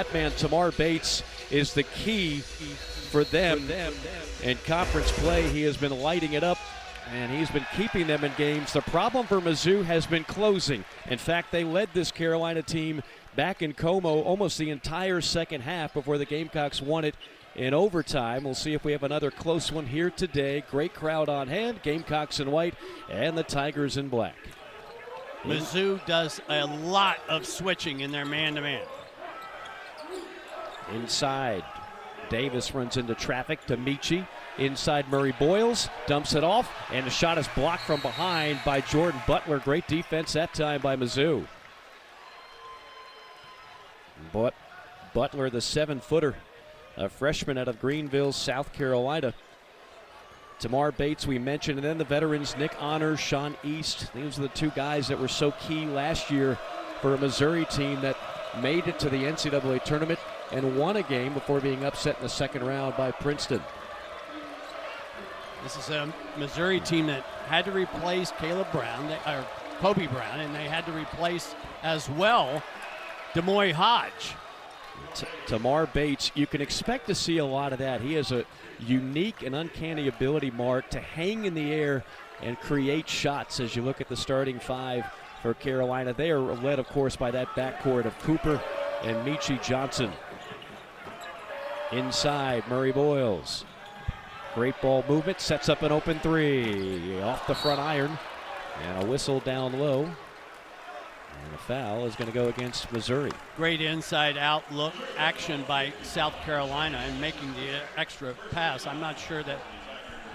That man, Tamar Bates, is the key for them. In conference play, he has been lighting it up, and he's been keeping them in games. The problem for Mizzou has been closing. In fact, they led this Carolina team back in Como almost the entire second half before the Gamecocks won it in overtime. We'll see if we have another close one here today. Great crowd on hand. Gamecocks in white and the Tigers in black. Mizzou does a lot of switching in their man-to-man. Inside, Davis runs into traffic to Michi. Inside, Murray Boyles dumps it off, and the shot is blocked from behind by Jordan Butler. Great defense that time by Mizzou. But Butler, the 7-footer, a freshman out of Greenville, South Carolina. Tamar Bates, we mentioned, and then the veterans, Nick Honors, Sean East. These are the two guys that were so key last year for a Missouri team that made it to the NCAA tournament and won a game before being upset in the second round by Princeton. This is a Missouri team that had to replace Caleb Brown, or Kobe Brown, and they had to replace as well Demoy Hodge. Tamar Bates, you can expect to see a lot of that. He has a unique and uncanny ability, Mark, to hang in the air and create shots as you look at the starting five for Carolina. They are led, of course, by that backcourt of Cooper and Michi Johnson. Inside, Murray Boyles. Great ball movement, sets up an open three. Off the front iron, and a whistle down low. And a foul is going to go against Missouri. Great inside-out look action by South Carolina and making the extra pass. I'm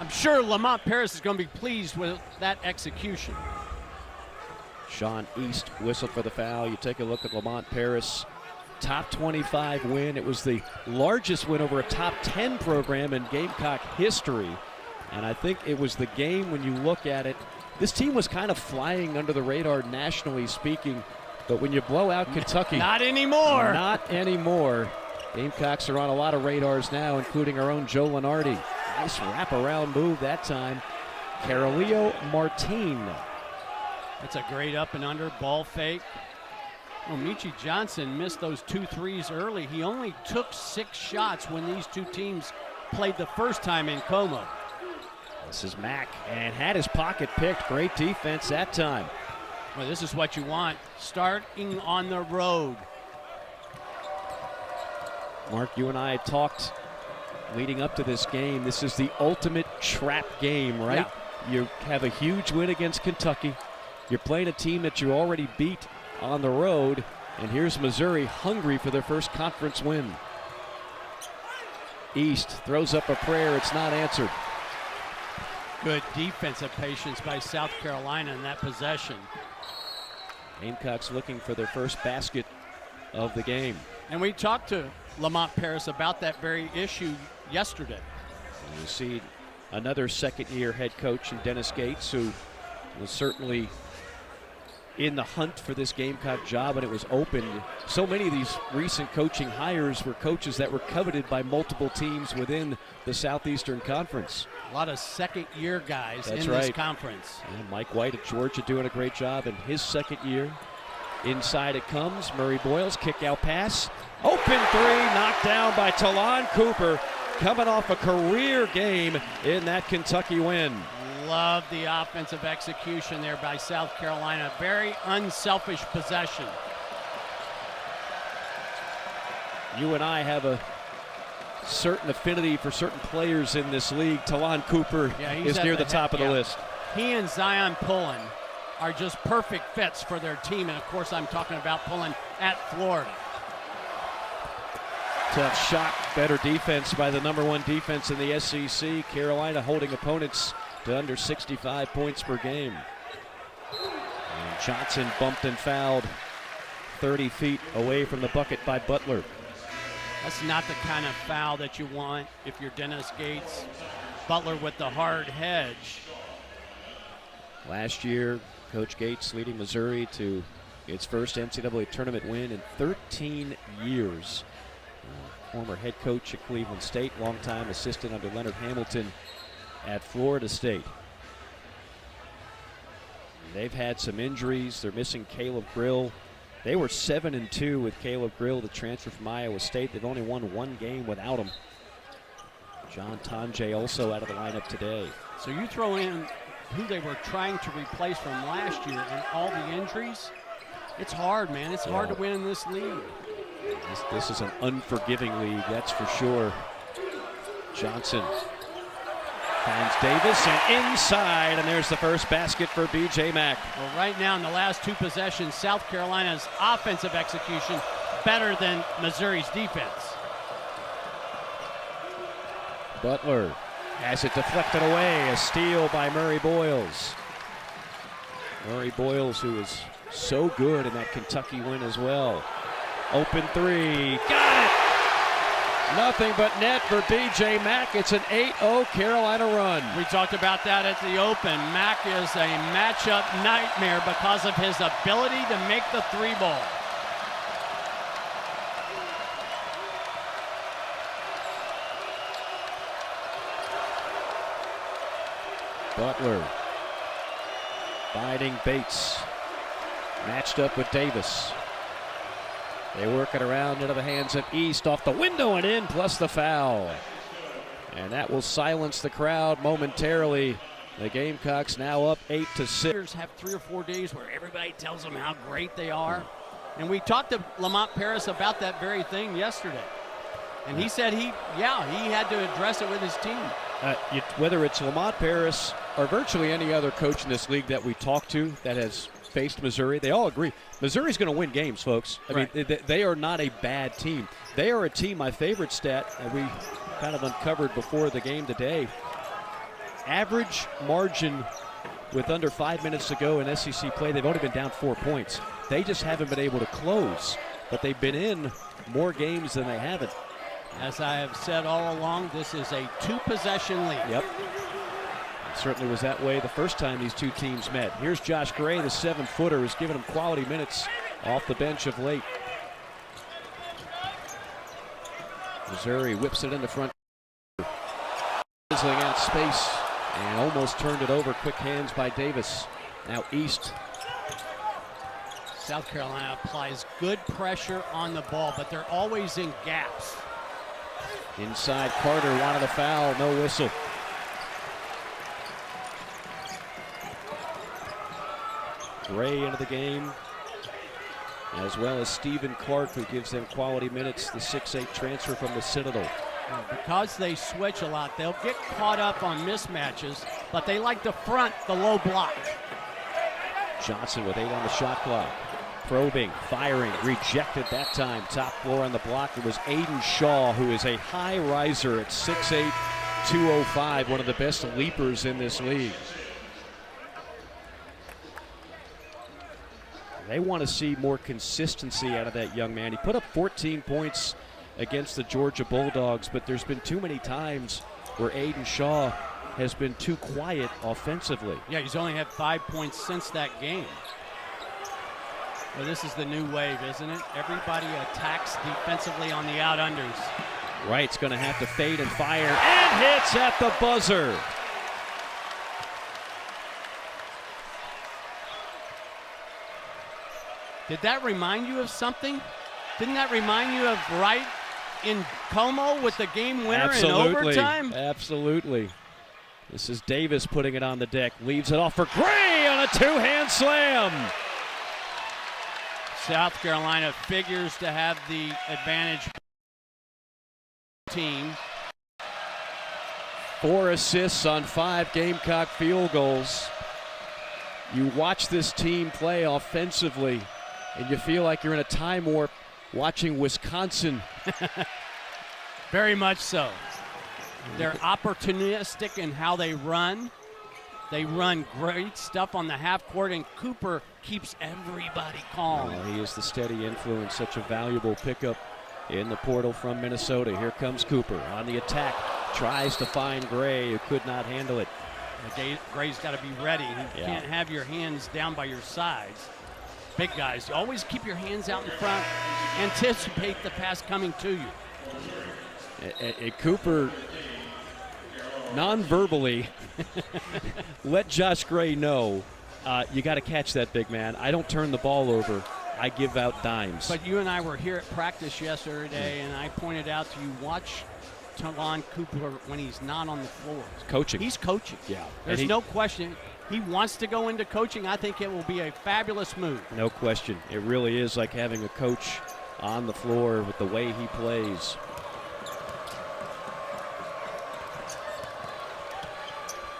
sure Lamont Paris is going to be pleased with that execution. Sean East whistled for the foul. You take a look at Lamont Paris. Top 25 win. It was the largest win over a top 10 program in Gamecock history. And I think it was the game, when you look at it, this team was kind of flying under the radar nationally speaking. But when you blow out Kentucky. Not anymore. Not anymore. Gamecocks are on a lot of radars now, including our own Joe Lenardi. Nice wraparound move that time. Carolio Martin. That's a great up and under ball fake. Oh, Michi Johnson missed those 2 threes early. He only took 6 shots when these two teams played the first time in Como. This is Mack, and had his pocket picked. Great defense that time. Well, this is what you want, starting on the road. Mark, you and I had talked leading up to this game. This is the ultimate trap game, right? Yeah. You have a huge win against Kentucky. You're playing a team that you already beat on the road, and here's Missouri hungry for their first conference win. East throws up a prayer. It's not answered. Good defensive patience by South Carolina in that possession. Gamecocks looking for their first basket of the game. And we talked to Lamont Paris about that very issue yesterday. And you see another second-year head coach in Dennis Gates, who was certainly in the hunt for this Gamecock job, and it was opened. So many of these recent coaching hires were coaches that were coveted by multiple teams within the Southeastern Conference. A lot of second-year guys That's in right. this conference. And Mike White at Georgia doing a great job in his second year. Inside it comes. Murray Boyles, kick-out pass. Open three, knocked down by Talon Cooper, coming off a career game in that Kentucky win. Love the offensive execution there by South Carolina. Very unselfish possession. You and I have a certain affinity for certain players in this league. Talon Cooper is near the top of the list. He and Zion Pullen are just perfect fits for their team. And, of course, I'm talking about Pullen at Florida. Tough shot, better defense by the #1 defense in the SEC. Carolina holding opponents to under 65 points per game. And Johnson bumped and fouled 30 feet away from the bucket by Butler. That's not the kind of foul that you want if you're Dennis Gates. Butler with the hard hedge. Last year, Coach Gates leading Missouri to its first NCAA tournament win in 13 years. Former head coach at Cleveland State, longtime assistant under Leonard Hamilton at Florida State. They've had some injuries. They're missing Caleb Grill, They were 7-2 with Caleb Grill, the transfer from Iowa State. They've only won one game without him. John Tonje also out of the lineup today. So you throw in who they were trying to replace from last year and all the injuries, it's hard, man. It's hard to win in this league. This is an unforgiving league, that's for sure. Johnson finds Davis and inside, and there's the first basket for B.J. Mack. Well, right now in the last two possessions, South Carolina's offensive execution better than Missouri's defense. Butler has it deflected away. A steal by Murray Boyles. Murray Boyles, who is so good in that Kentucky win as well. Open three. Got it! Nothing but net for B.J. Mack. It's an 8-0 Carolina run. We talked about that at the Open. Mack is a matchup nightmare because of his ability to make the three ball. Butler finding Bates. Matched up with Davis. They work it around into the hands of East, off the window and in, plus the foul. And that will silence the crowd momentarily. The Gamecocks now up 8-6. Have 3 or 4 days where everybody tells them how great they are. And we talked to Lamont Paris about that very thing yesterday. And he said he had to address it with his team. Whether it's Lamont Paris or virtually any other coach in this league that we talk to that has faced Missouri, they all agree Missouri's going to win games, folks. I mean, they are not a bad team. They are a team, my favorite stat, and we kind of uncovered before the game today. Average margin with under 5 minutes to go in SEC play, they've only been down 4 points. They just haven't been able to close, but they've been in more games than they haven't. As I have said all along, this is a 2-possession lead. Yep. It certainly was that way the first time these two teams met. Here's Josh Gray, the 7-footer, who's given him quality minutes off the bench of late. Missouri whips it in the front. Sizzling out space and almost turned it over. Quick hands by Davis. Now East. South Carolina applies good pressure on the ball, but they're always in gaps. Inside, Carter wanted a foul, no whistle. Gray into the game, as well as Stephen Clark, who gives them quality minutes, the 6'8" transfer from the Citadel. Because they switch a lot, they'll get caught up on mismatches, but they like to front the low block. Johnson with 8 on the shot clock. Probing, firing, rejected that time. Top floor on the block. It was Aiden Shaw, who is a high riser at 6'8", 205, one of the best leapers in this league. They want to see more consistency out of that young man. He put up 14 points against the Georgia Bulldogs, but there's been too many times where Aiden Shaw has been too quiet offensively. Yeah, he's only had 5 points since that game. Well, this is the new wave, isn't it? Everybody attacks defensively on the out-unders. Wright's going to have to fade and fire, and hits at the buzzer. Did that remind you of something? Didn't that remind you of Wright in Como with the game winner in overtime? Absolutely. This is Davis putting it on the deck. Leaves it off for Gray on a two-hand slam. South Carolina figures to have the advantage team. 4 assists on 5 Gamecock field goals. You watch this team play offensively, and you feel like you're in a time warp watching Wisconsin. Very much so. They're opportunistic in how they run. They run great stuff on the half court, and Cooper keeps everybody calm. Oh, he is the steady influence, such a valuable pickup in the portal from Minnesota. Here comes Cooper on the attack. Tries to find Gray, who could not handle it. Gray's got to be ready. You can't have your hands down by your sides. Big guys, you always keep your hands out in front. Anticipate the pass coming to you. Cooper, non-verbally, let Josh Gray know, you got to catch that, big man. I don't turn the ball over I give out dimes. But you and I were here at practice yesterday, and I pointed out to you, watch Talon Cooper when he's not on the floor. Coaching. He's coaching. Yeah. There's no question. He wants to go into coaching. I think it will be a fabulous move. No question. It really is like having a coach on the floor with the way he plays.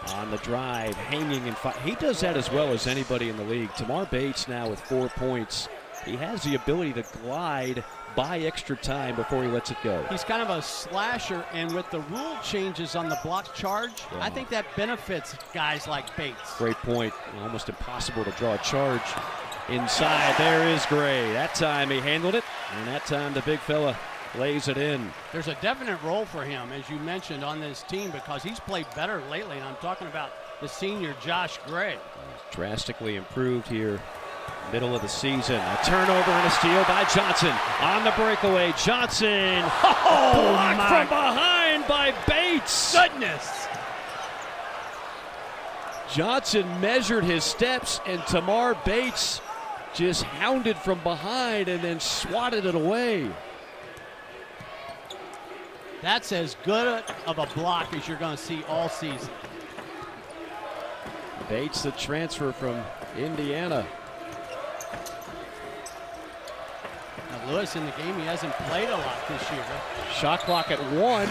On the drive, hanging and he does that as well as anybody in the league. Tamar Bates now with 4 points. He has the ability to glide, buy extra time before he lets it go. He's kind of a slasher, and with the rule changes on the block charge, I think that benefits guys like Bates. Great point. Almost impossible to draw a charge inside. There is Gray. That time he handled it, and that time the big fella lays it in. There's a definite role for him, as you mentioned, on this team because he's played better lately, and I'm talking about the senior Josh Gray. Drastically improved here. Middle of the season. A turnover and a steal by Johnson. On the breakaway, Johnson. Blocked from behind by Bates. Goodness. Johnson measured his steps, and Tamar Bates just hounded from behind and then swatted it away. That's as good of a block as you're going to see all season. Bates, the transfer from Indiana. Now, Lewis in the game, he hasn't played a lot this year. Shot clock at 1,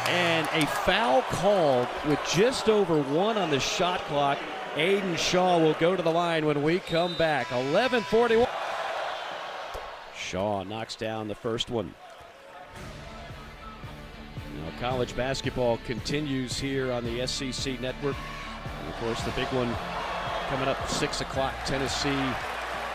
and a foul called with just over 1 on the shot clock. Aiden Shaw will go to the line when we come back. 11:41. Shaw knocks down the first one. Now, college basketball continues here on the SEC network. And of course, the big one coming up 6 o'clock, Tennessee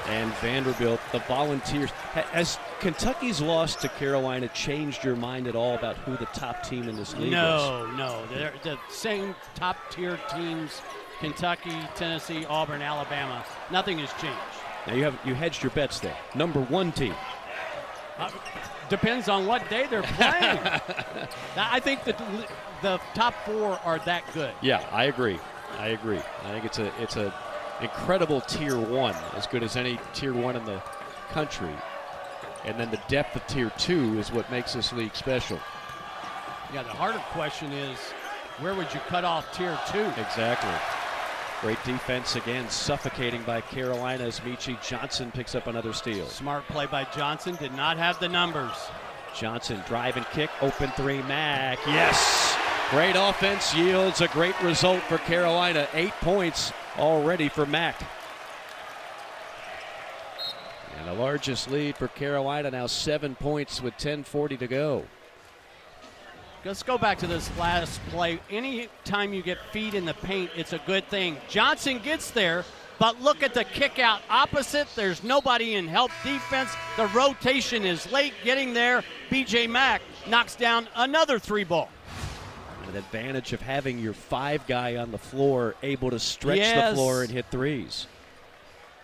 and Vanderbilt. The Volunteers. Has Kentucky's loss to Carolina changed your mind at all about who the top team in this league is? No. They're the same top-tier teams, Kentucky, Tennessee, Auburn, Alabama. Nothing has changed. Now, you hedged your bets there. Number 1 team. Depends on what day they're playing. I think the top 4 are that good. Yeah, I agree. I think it's a incredible tier 1, as good as any tier 1 in the country. And then the depth of tier 2 is what makes this league special. Yeah, the harder question is, where would you cut off tier 2? Exactly. Great defense again, suffocating by Carolina as Michi Johnson picks up another steal. Smart play by Johnson, did not have the numbers. Johnson drive and kick, open 3, Mack. Yes! Great offense yields a great result for Carolina. 8 points already for Mack. And the largest lead for Carolina now 7 points with 10:40 to go. Let's go back to this last play. Any time you get feet in the paint, it's a good thing. Johnson gets there, but look at the kick out opposite. There's nobody in help defense. The rotation is late getting there. B.J. Mack knocks down another 3-ball. An advantage of having your 5 guy on the floor able to stretch the floor and hit threes.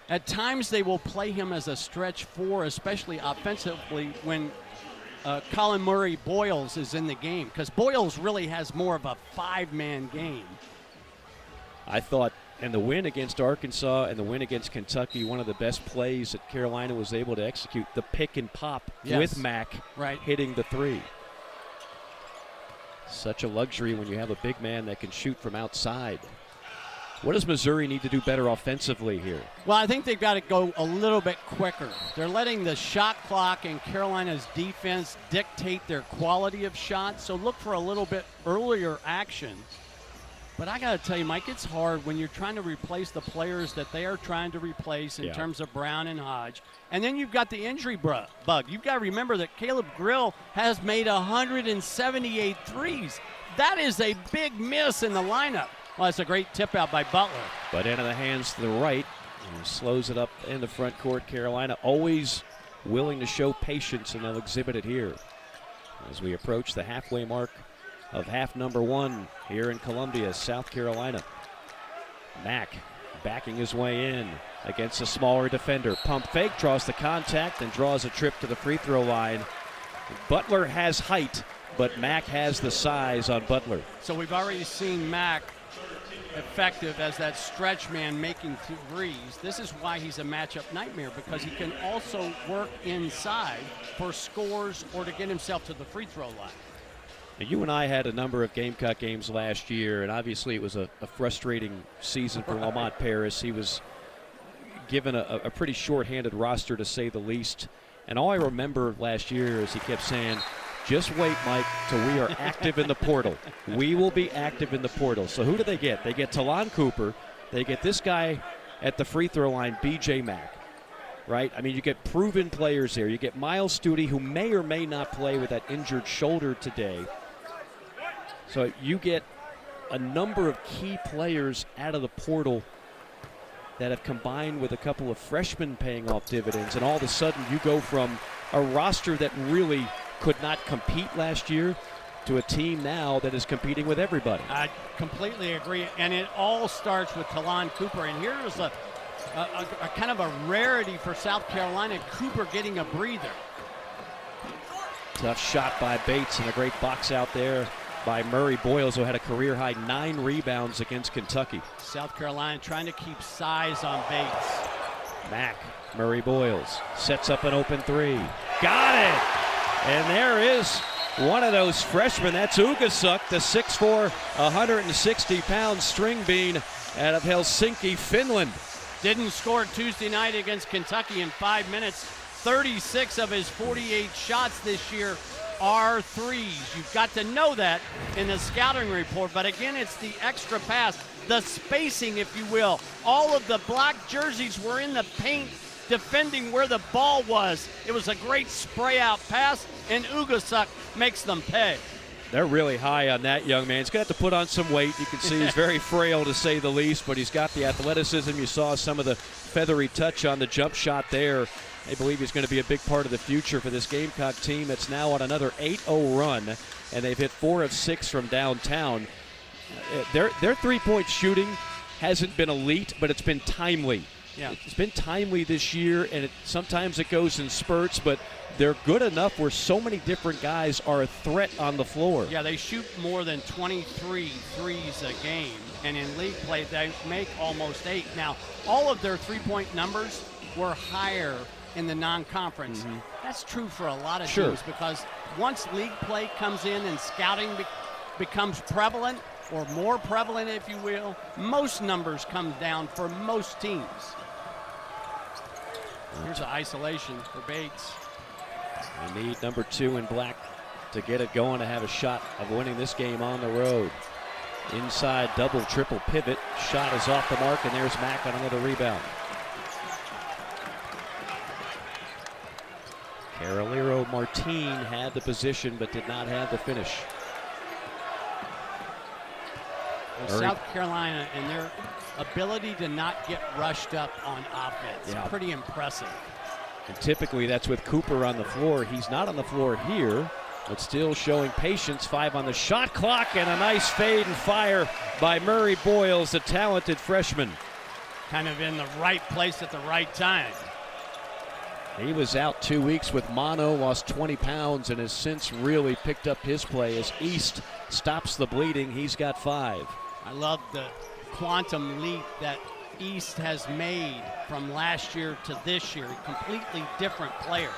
At times they will play him as a stretch 4, especially offensively when Colin Murray Boyles is in the game, because Boyles really has more of a 5-man game. I thought in the win against Arkansas and the win against Kentucky, one of the best plays that Carolina was able to execute, the pick and pop with Mack hitting the 3. Such a luxury when you have a big man that can shoot from outside. What does Missouri need to do better offensively here? Well, I think they've got to go a little bit quicker. They're letting the shot clock and Carolina's defense dictate their quality of shots, so look for a little bit earlier action. But I got to tell you, Mike, it's hard when you're trying to replace the players that they are trying to replace in terms of Brown and Hodge. And then you've got the injury bug. You've got to remember that Caleb Grill has made 178 threes. That is a big miss in the lineup. Well, it's a great tip out by Butler. But into the hands to the right. And slows it up in the front court. Carolina always willing to show patience, and they'll exhibit it here as we approach the halfway mark of half number 1 here in Columbia, South Carolina. Mack backing his way in against a smaller defender. Pump fake, draws the contact, and draws a trip to the free throw line. Butler has height, but Mack has the size on Butler. So we've already seen Mack effective as that stretch man making threes. This is why he's a matchup nightmare, because he can also work inside for scores or to get himself to the free throw line. Now, you and I had a number of Gamecock games last year, and obviously it was a frustrating season for Lamont Paris. He was given a pretty short-handed roster, to say the least. And all I remember last year is he kept saying, just wait, Mike, till we are active in the portal. We will be active in the portal. So who do they get? They get Talon Cooper. They get this guy at the free throw line, B.J. Mack. Right? I mean, you get proven players here. You get Miles Stute, who may or may not play with that injured shoulder today. So you get a number of key players out of the portal that have combined with a couple of freshmen paying off dividends, and all of a sudden you go from a roster that really could not compete last year to a team now that is competing with everybody. I completely agree, and it all starts with Talon Cooper, and here's a kind of a rarity for South Carolina, Cooper getting a breather. Tough shot by Bates, and a great box out there by Murray Boyles, who had a career-high 9 rebounds against Kentucky. South Carolina trying to keep size on Bates. Mack, Murray Boyles, sets up an open three. Got it! And there is one of those freshmen. That's Ugasuk, the 6'4", 160-pound string bean out of Helsinki, Finland. Didn't score Tuesday night against Kentucky in 5 minutes. 36 of his 48 shots this year are threes. You've got to know that in the scouting report. But again, it's the extra pass, the spacing, if you will. All of the black jerseys were in the paint defending where the ball was. It was a great spray-out pass, and Ugasuk makes them pay. They're really high on that young man. He's going to have to put on some weight. You can see he's very frail, to say the least, but he's got the athleticism. You saw some of the feathery touch on the jump shot there. They believe he's going to be a big part of the future for this Gamecock team that's now on another 8-0 run, and they've hit 4 of 6 from downtown. Their three-point shooting hasn't been elite, but it's been timely. Yeah. It's been timely this year, and sometimes it goes in spurts, but they're good enough where so many different guys are a threat on the floor. Yeah, they shoot more than 23 threes a game, and in league play they make almost 8. Now, all of their three-point numbers were higher in the non-conference. Mm-hmm. That's true for a lot of teams, because once league play comes in and scouting becomes prevalent, or more prevalent, if you will, most numbers come down for most teams. Here's an isolation for Bates. They need number 2 in black to get it going, to have a shot of winning this game on the road. Inside double, triple pivot. Shot is off the mark, and there's Mack on another rebound. Carolero Martin had the position but did not have the finish. Well, South Carolina and their ability to not get rushed up on offense, pretty impressive. And typically that's with Cooper on the floor. He's not on the floor here, but still showing patience. 5 on the shot clock, and a nice fade and fire by Murray Boyles, the talented freshman. Kind of in the right place at the right time. He was out 2 weeks with mono, lost 20 pounds, and has since really picked up his play as East stops the bleeding. He's got 5. I love the quantum leap that East has made from last year to this year. A completely different player.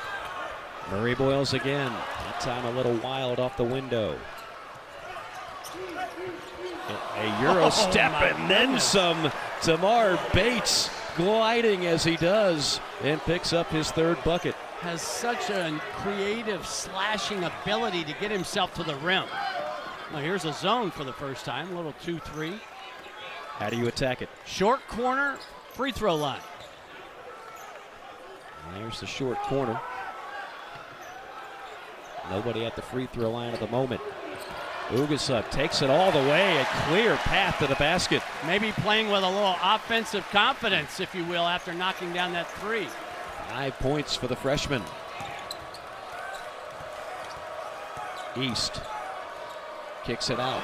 Murray Boyles again. That time a little wild off the window. A Euro step and then some. Tamar Bates gliding as he does and picks up his 3rd bucket. Has such a creative slashing ability to get himself to the rim. Well, here's a zone for the first time, a little 2-3. How do you attack it? Short corner, free throw line. And there's the short corner. Nobody at the free throw line at the moment. Ugasuk takes it all the way, a clear path to the basket. Maybe playing with a little offensive confidence, if you will, after knocking down that 3. 5 points for the freshman. East kicks it out.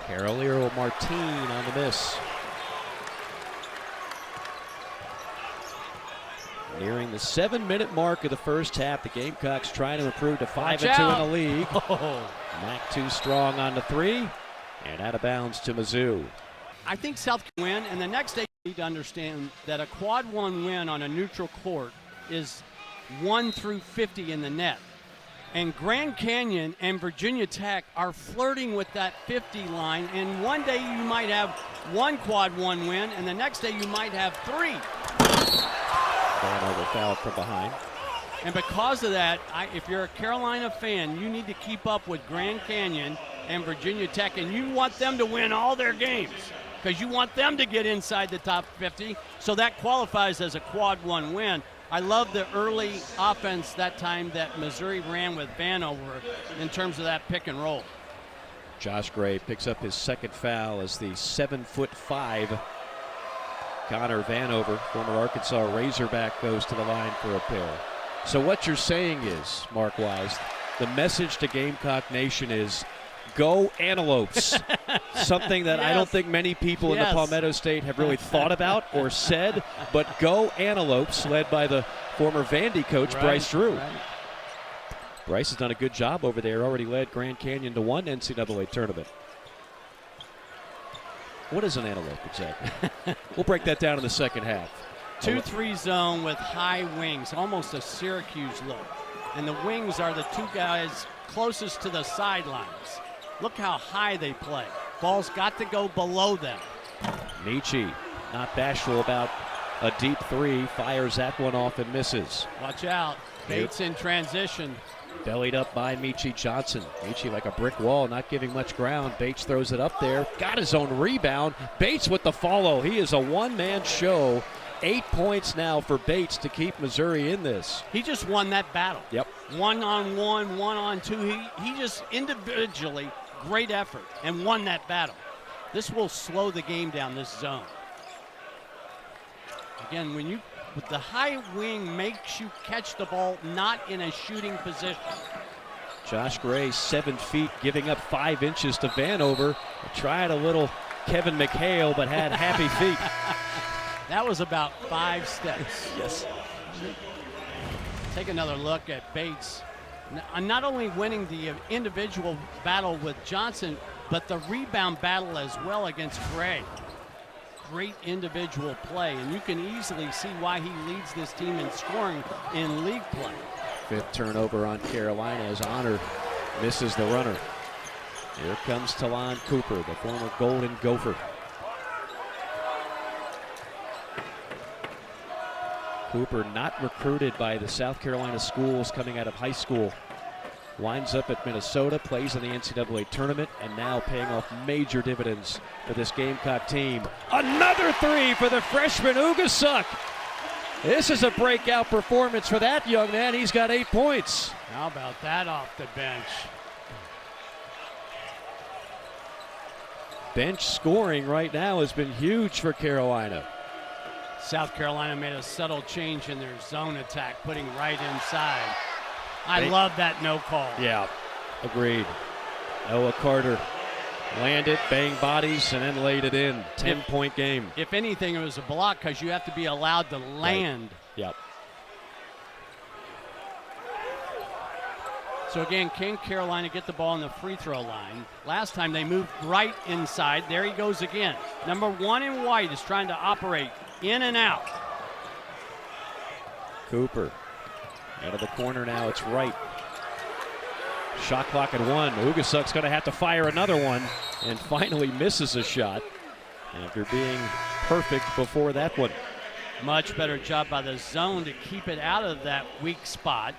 Carolero Martin on the miss. Nearing the 7-minute mark of the first half, the Gamecocks trying to improve to 5-2 in the league. Oh. Mack too strong on the 3, and out of bounds to Mizzou. I think South Carolina win, and the next day you need to understand that a quad 1 win on a neutral court is 1 through 50 in the net. And Grand Canyon and Virginia Tech are flirting with that 50 line, and one day you might have 1 quad 1 win, and the next day you might have 3. Vanover fouled from behind. And because of that, if you're a Carolina fan, you need to keep up with Grand Canyon and Virginia Tech, and you want them to win all their games because you want them to get inside the top 50, so that qualifies as a quad 1 win. I love the early offense that time that Missouri ran with Vanover in terms of that pick and roll. Josh Gray picks up his second foul as the 7'5" Connor Vanover, former Arkansas Razorback, goes to the line for a pair. So what you're saying is, Mark Wise, the message to Gamecock Nation is go Antelopes. Something that I don't think many people in the Palmetto State have really thought about or said, but go Antelopes, led by the former Vandy coach, Bryce Drew. Right. Bryce has done a good job over there, already led Grand Canyon to 1 NCAA tournament. What is an antelope exactly? We'll break that down in the second half. 2-3 zone with high wings, almost a Syracuse look. And the wings are the 2 guys closest to the sidelines. Look how high they play. Ball's got to go below them. Michi, not bashful about a deep 3, fires that one off and misses. Watch out. Bates in transition. Bellied up by Michi Johnson. Michi like a brick wall, not giving much ground. Bates throws it up there. Got his own rebound. Bates with the follow. He is a one-man show. 8 points now for Bates to keep Missouri in this. He just won that battle. Yep. 1-on-1, 1-on-2. He just individually, great effort, and won that battle. This will slow the game down, this zone. Again, with the high wing makes you catch the ball not in a shooting position. Josh Gray, 7 feet, giving up 5 inches to Vanover. Tried a little Kevin McHale, but had happy feet. That was about 5 steps. Yes. Take another look at Bates. Not only winning the individual battle with Johnson, but the rebound battle as well against Gray. Great individual play, and you can easily see why he leads this team in scoring in league play. 5th turnover on Carolina as Honor misses the runner. Here comes Talon Cooper, the former Golden Gopher. Cooper not recruited by the South Carolina schools coming out of high school. Winds up at Minnesota, plays in the NCAA tournament, and now paying off major dividends for this Gamecock team. Another 3 for the freshman Ugasuk. This is a breakout performance for that young man. He's got 8 points. How about that off the bench? Bench scoring right now has been huge for Carolina. South Carolina made a subtle change in their zone attack, putting right inside. I love that no call. Yeah, agreed. Noah Carter landed, banged bodies, and then laid it in. 10-point game. If anything, it was a block because you have to be allowed to land. Right. Yep. So again, can Carolina get the ball on the free throw line? Last time they moved right inside. There he goes again. Number 1 in white is trying to operate in and out. Cooper out of the corner now. It's right. Shot clock at 1. Ugasuk's going to have to fire another one and finally misses a shot after being perfect before that one. Much better job by the zone to keep it out of that weak spot.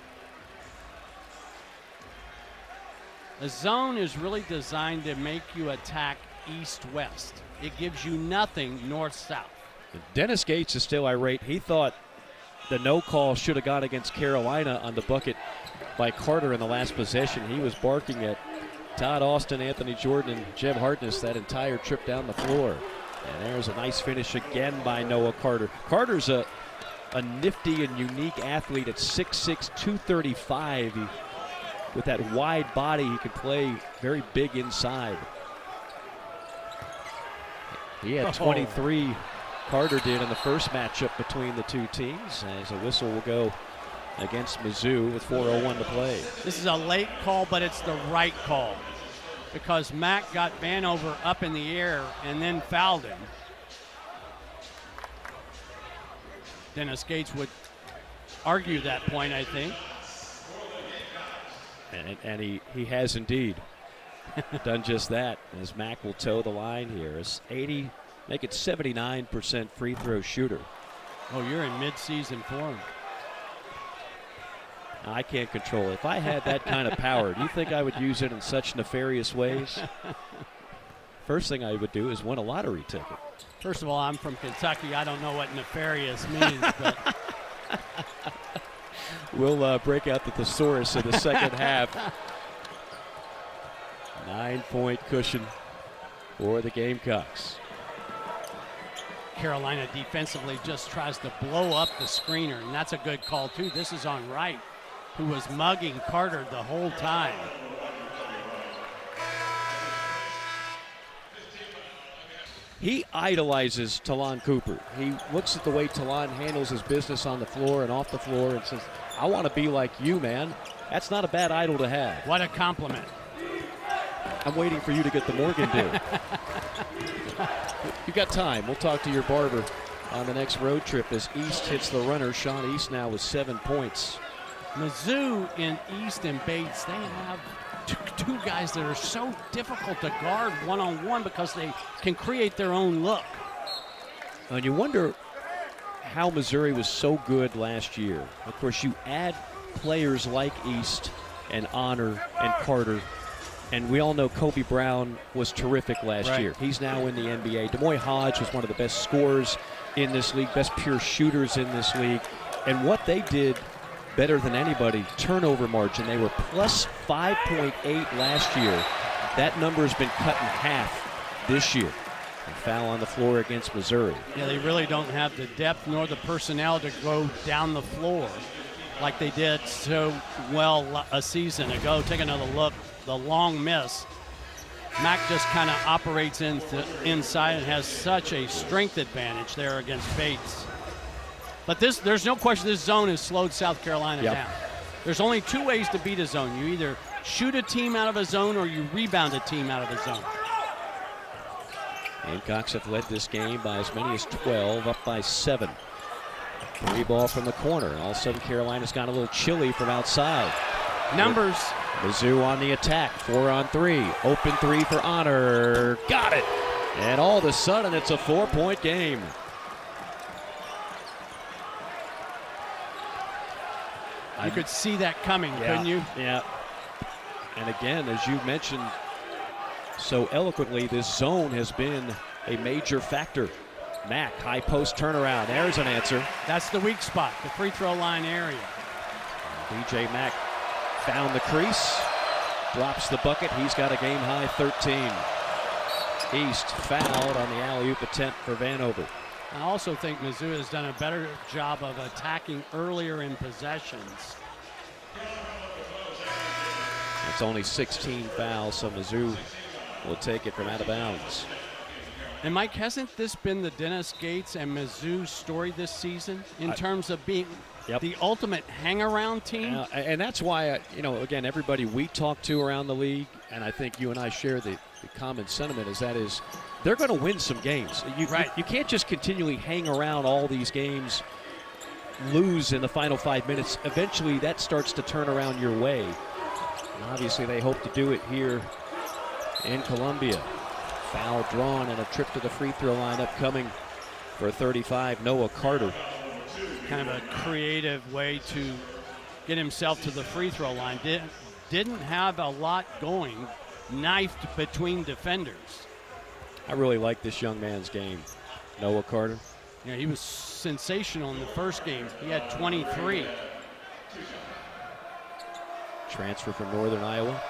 The zone is really designed to make you attack east-west. It gives you nothing north-south. Dennis Gates is still irate. He thought the no call should have gone against Carolina on the bucket by Carter in the last possession. He was barking at Todd Austin, Anthony Jordan, and Jeb Hartness that entire trip down the floor. And there's a nice finish again by Noah Carter. Carter's a nifty and unique athlete at 6'6", 235. With that wide body, he can play very big inside. He had 23, Carter did, in the first matchup between the two teams, as a whistle will go against Mizzou with 4:01 to play. This is a late call, but it's the right call. because Mack got Vanover up in the air and then fouled him. Dennis Gates would argue that point, I think. And he has indeed done just that, as Mack will toe the line here. As 80, make it 79% free throw shooter. Oh, you're in mid-season form. I can't control it. If I had that kind of power, do you think I would use it in such nefarious ways? First thing I would do is win a lottery ticket. First of all, I'm from Kentucky. I don't know what nefarious means, but we'll break out the thesaurus in the second half. 9-point cushion for the Gamecocks. Carolina defensively just tries to blow up the screener, and that's a good call too. This is on Wright, who was mugging Carter the whole time. He idolizes Talon Cooper. He looks at the way Talon handles his business on the floor and off the floor and says, I want to be like you, man. That's not a bad idol to have. What a compliment. I'm waiting for you to get the Morgan due. You got time. We'll talk to your barber on the next road trip as East hits the runner. Sean East now with 7 points. Mizzou and East and Bates, they have two guys that are so difficult to guard one-on-one because they can create their own look. And you wonder how Missouri was so good last year. Of course, you add players like East and Honor and Carter, and we all know Kobe Brown was terrific last year. He's now in the NBA. Demoy Hodge was one of the best scorers in this league, best pure shooters in this league. And what they did better than anybody, turnover margin. They were plus 5.8 last year. That number has been cut in half this year. A foul on the floor against Missouri. Yeah, they really don't have the depth nor the personnel to go down the floor like they did so well a season ago. Take another look. The long miss. Mack just kind of operates inside and has such a strength advantage there against Bates. But there's no question this zone has slowed South Carolina down. There's only 2 ways to beat a zone. You either shoot a team out of a zone or you rebound a team out of a zone. Gamecocks have led this game by as many as 12, up by 7. 3 ball from the corner. All of a sudden Carolina's got a little chilly from outside. Numbers. Mizzou on the attack, 4 on 3. Open 3 for Honor. Got it. And all of a sudden it's a 4-point game. You could see that coming, couldn't you? Yeah. And again, as you mentioned so eloquently, this zone has been a major factor. Mack, high post turnaround. There's an answer. That's the weak spot, the free throw line area. DJ Mack found the crease, drops the bucket. He's got a game-high 13. East fouled on the alley-oop attempt for Vanover. I also think Mizzou has done a better job of attacking earlier in possessions. It's only 16 fouls, so Mizzou will take it from out of bounds. And Mike, hasn't this been the Dennis Gates and Mizzou story this season in terms of being the ultimate hang-around team? And that's why, again, everybody we talk to around the league, and I think you and I share the common sentiment, is they're going to win some games. You can't just continually hang around all these games, lose in the final 5 minutes. Eventually, that starts to turn around your way. And obviously, they hope to do it here in Columbia. Foul drawn and a trip to the free throw line upcoming for 35, Noah Carter. Kind of a creative way to get himself to the free throw line. Didn't have a lot going, knifed between defenders. I really like this young man's game, Noah Carter. Yeah, he was sensational in the first game. He had 23. Transfer from Northern Iowa.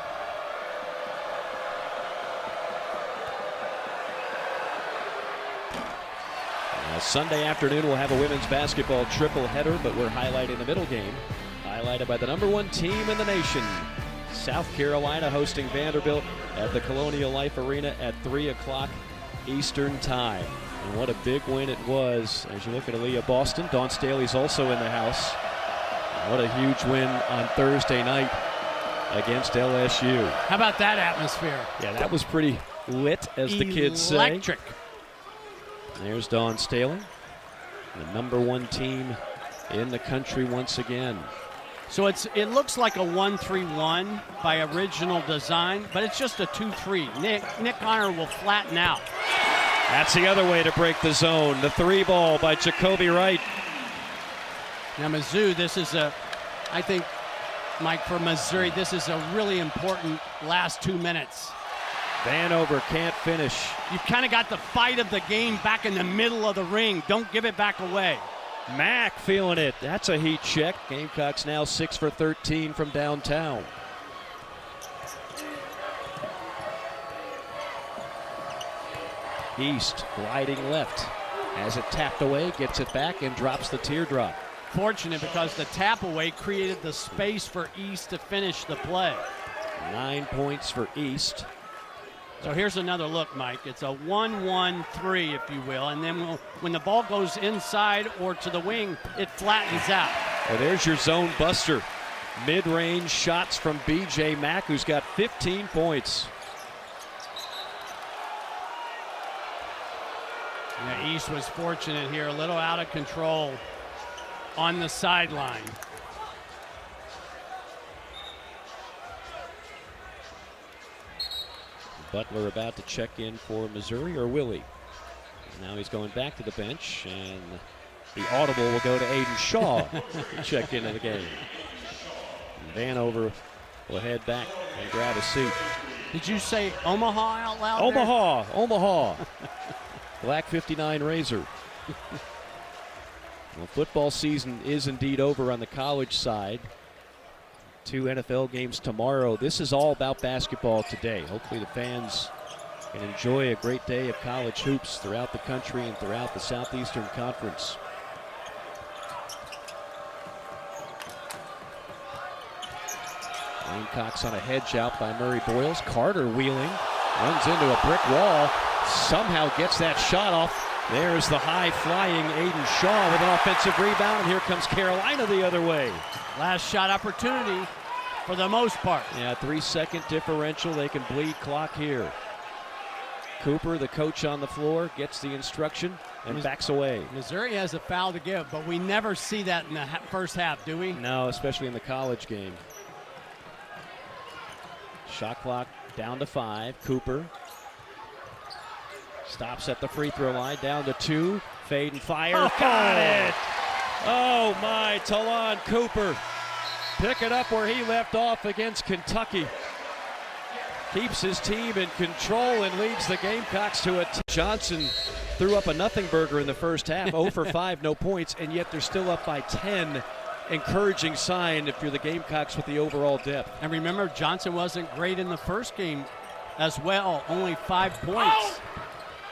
Sunday afternoon we'll have a women's basketball triple header, but we're highlighting the middle game, highlighted by the #1 team in the nation. South Carolina hosting Vanderbilt at the Colonial Life Arena at 3 o'clock Eastern time. And what a big win it was. As you look at Aaliyah Boston, Dawn Staley's also in the house. What a huge win on Thursday night against LSU. How about that atmosphere? Yeah, that was pretty lit, as the kids say. Electric. There's Dawn Staley, the #1 team in the country once again. So it looks like a 1-3-1 by original design, but it's just a 2-3. Nick Honor will flatten out. That's the other way to break the zone. The 3 ball by Jacoby Wright. Now Mizzou, this is I think, Mike, for Missouri, this is a really important last 2 minutes. Vanover can't finish. You've kind of got the fight of the game back in the middle of the ring. Don't give it back away. Mack feeling it. That's a heat check. Gamecocks now 6 for 13 from downtown. East gliding left. Has it tapped away, gets it back, and drops the teardrop. Fortunate because the tap away created the space for East to finish the play. 9 points for East. So here's another look, Mike. It's a 1-1-3, if you will, and then when the ball goes inside or to the wing, it flattens out. Well, there's your zone buster. Mid-range shots from B.J. Mack, who's got 15 points. Yeah, East was fortunate here, a little out of control on the sideline. Butler about to check in for Missouri, or will he? Now he's going back to the bench, and the audible will go to Aiden Shaw to check into the game. And Vanover will head back and grab a seat. Did you say Omaha out loud? Omaha. Black 59 Razor. Well, football season is indeed over on the college side. 2 NFL games tomorrow. This is all about basketball today. Hopefully the fans can enjoy a great day of college hoops throughout the country and throughout the Southeastern Conference. Gamecocks on a hedge out by Murray Boyles. Carter wheeling, runs into a brick wall, somehow gets that shot off. There's the high-flying Aiden Shaw with an offensive rebound. Here comes Carolina the other way. Last shot opportunity for the most part. Yeah, 3-second differential. They can bleed clock here. Cooper, the coach on the floor, gets the instruction and backs away. Missouri has a foul to give, but we never see that in the first half, do we? No, especially in the college game. Shot clock down to 5. Cooper stops at the free throw line, down to 2. Fade and fire. Oh. Got it! Oh my, Talon Cooper. Pick it up where he left off against Kentucky. Keeps his team in control and leads the Gamecocks to Johnson threw up a nothing burger in the first half. 0 for 5, no points, and yet they're still up by 10. Encouraging sign if you're the Gamecocks with the overall depth. And remember, Johnson wasn't great in the first game as well, only 5 points. Oh.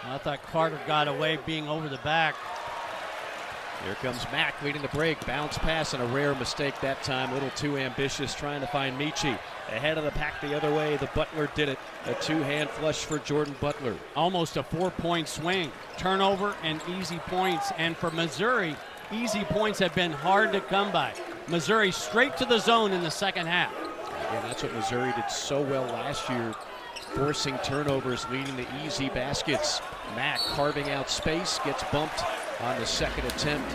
I thought Carter got away being over the back. Here comes Mack leading the break. Bounce pass and a rare mistake that time. A little too ambitious, trying to find Michi. Ahead of the pack the other way. The Butler did it. A 2-hand flush for Jordan Butler. Almost a 4-point swing. Turnover and easy points. And for Missouri, easy points have been hard to come by. Missouri straight to the zone in the second half. Again, that's what Missouri did so well last year. Forcing turnovers, leading the easy baskets. Mack carving out space, gets bumped on the second attempt.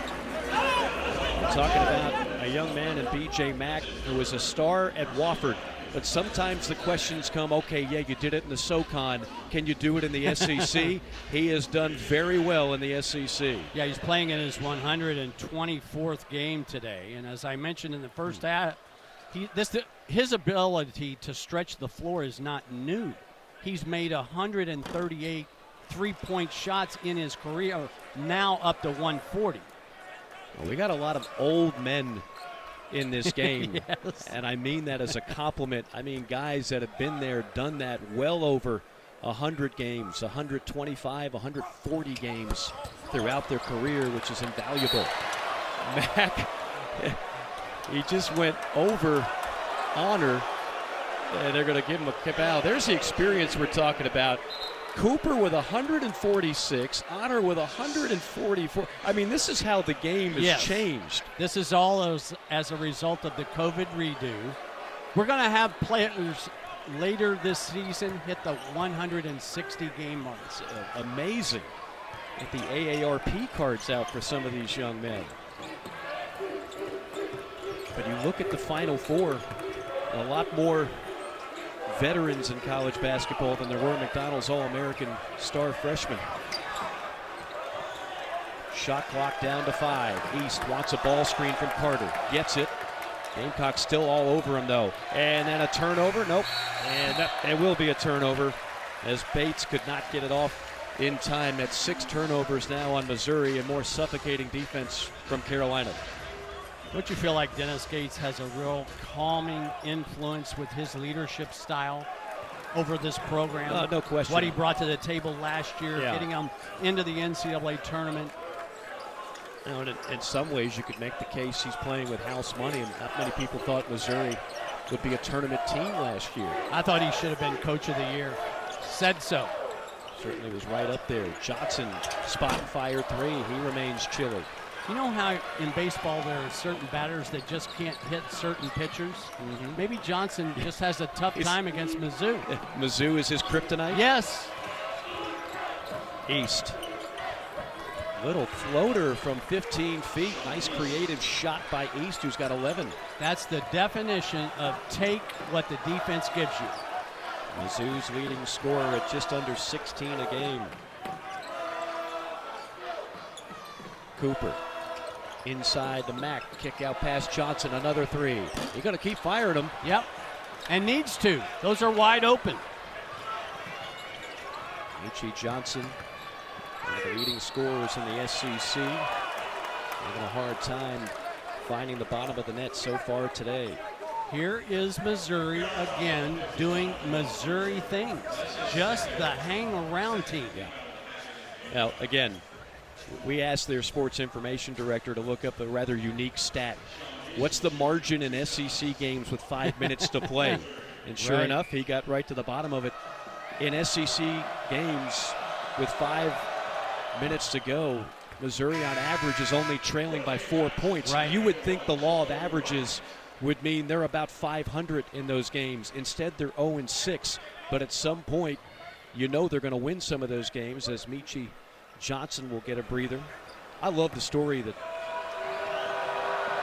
We're talking about a young man in B.J. Mack who was a star at Wofford. But sometimes the questions come, okay, yeah, you did it in the SoCon. Can you do it in the SEC? He has done very well in the SEC. Yeah, he's playing in his 124th game today. And as I mentioned in the first half, his ability to stretch the floor is not new. He's made 138 three-point shots in his career, now up to 140. Well, we got a lot of old men in this game. Yes. And I mean that as a compliment. I mean guys that have been there, done that well over 100 games, 125, 140 games throughout their career, which is invaluable. Mack, he just went over Honor, and they're going to give him a foul. There's the experience we're talking about. Cooper with 146, Honor with 144. I mean, this is how the game has changed. This is all as a result of the COVID redo. We're going to have players later this season hit the 160 game mark. It's amazing. Get the AARP cards out for some of these young men. But you look at the Final Four, a lot more veterans in college basketball than there were McDonald's All-American star freshmen. Shot clock down to 5. East wants a ball screen from Carter. Gets it. Gamecocks still all over him, though. And then a turnover. Nope. And it will be a turnover as Bates could not get it off in time. At 6 turnovers now on Missouri and more suffocating defense from Carolina. Don't you feel like Dennis Gates has a real calming influence with his leadership style over this program? No question. What he brought to the table last year, Yeah. getting them into the NCAA tournament. You know, and in some ways, you could make the case he's playing with house money, and not many people thought Missouri would be a tournament team last year. I thought he should have been Coach of the Year. Said so. Certainly was right up there. Johnson spot fire 3. He remains chilly. You know how in baseball there are certain batters that just can't hit certain pitchers? Mm-hmm. Maybe Johnson just has a tough time against Mizzou. Mizzou is his kryptonite? Yes. East. Little floater from 15 feet. Nice creative shot by East, who's got 11. That's the definition of take what the defense gives you. Mizzou's leading scorer at just under 16 a game. Cooper inside the MAC. Kick out past Johnson. Another 3. You're going to keep firing them. Yep. And needs to. Those are wide open. Michi Johnson, one of the leading scorers in the SEC. Having a hard time finding the bottom of the net so far today. Here is Missouri again doing Missouri things. Just the hang-around team. Yeah. Now, again, we asked their sports information director to look up a rather unique stat. What's the margin in SEC games with 5 minutes to play? And sure Right. enough, he got right to the bottom of it. In SEC games with 5 minutes to go, Missouri on average is only trailing by 4 points. Right. You would think the law of averages would mean they're about 500 in those games. Instead, they're 0-6. But at some point, you know they're going to win some of those games as Michi Johnson will get a breather. I love the story that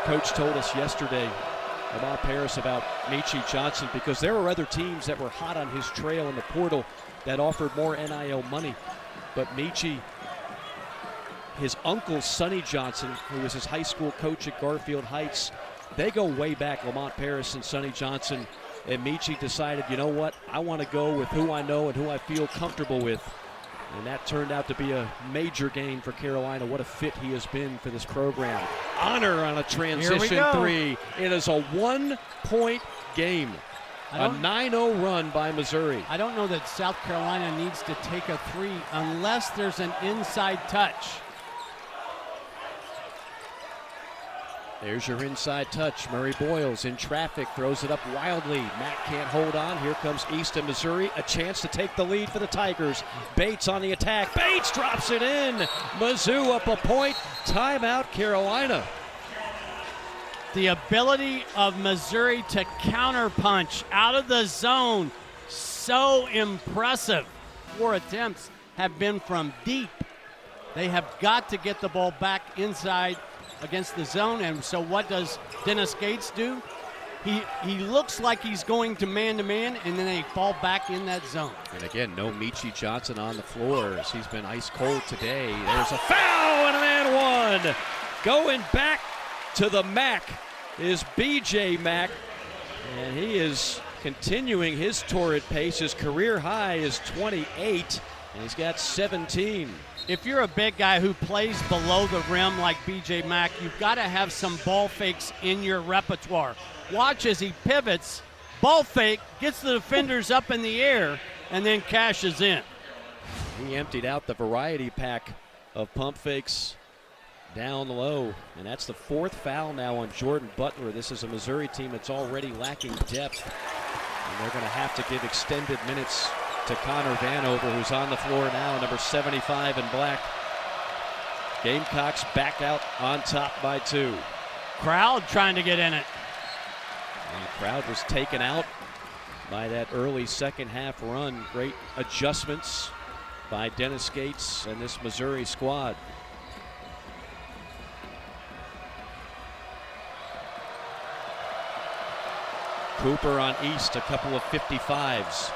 Coach told us yesterday, Lamar Paris, about Michi Johnson, because there were other teams that were hot on his trail in the portal that offered more NIL money. But Michi, his uncle Sonny Johnson, who was his high school coach at Garfield Heights, they go way back, Lamont Paris and Sonny Johnson. And Michi decided, you know what, I want to go with who I know and who I feel comfortable with. And that turned out to be a major gain for Carolina. What a fit he has been for this program. Honor on a transition 3. It is a 1-point game. A 9-0 run by Missouri. I don't know that South Carolina needs to take a 3 unless there's an inside touch. There's your inside touch. Murray Boyles in traffic, throws it up wildly. Matt can't hold on. Here comes East and Missouri. A chance to take the lead for the Tigers. Bates on the attack. Bates drops it in. Mizzou up a point. Timeout, Carolina. The ability of Missouri to counterpunch out of the zone, so impressive. 4 attempts have been from deep. They have got to get the ball back inside against the zone. And so what does Dennis Gates do? He looks like he's going to man-to-man, and then they fall back in that zone. And again, no Michi Johnson on the floor as he's been ice cold today. There's a foul and an and one. Going back to the MAC is BJ Mack, and he is continuing his torrid pace. His career high is 28, and he's got 17. If you're a big guy who plays below the rim like BJ Mack, you've got to have some ball fakes in your repertoire. Watch as he pivots, ball fake, gets the defenders up in the air, and then cashes in. He emptied out the variety pack of pump fakes down low, and that's the 4th foul now on Jordan Butler. This is a Missouri team that's already lacking depth, and they're going to have to give extended minutes to Connor Vanover, who's on the floor now, number 75 in black. Gamecocks back out on top by 2. Crowd trying to get in it. And the crowd was taken out by that early second half run. Great adjustments by Dennis Gates and this Missouri squad. Cooper on East, a couple of 55s.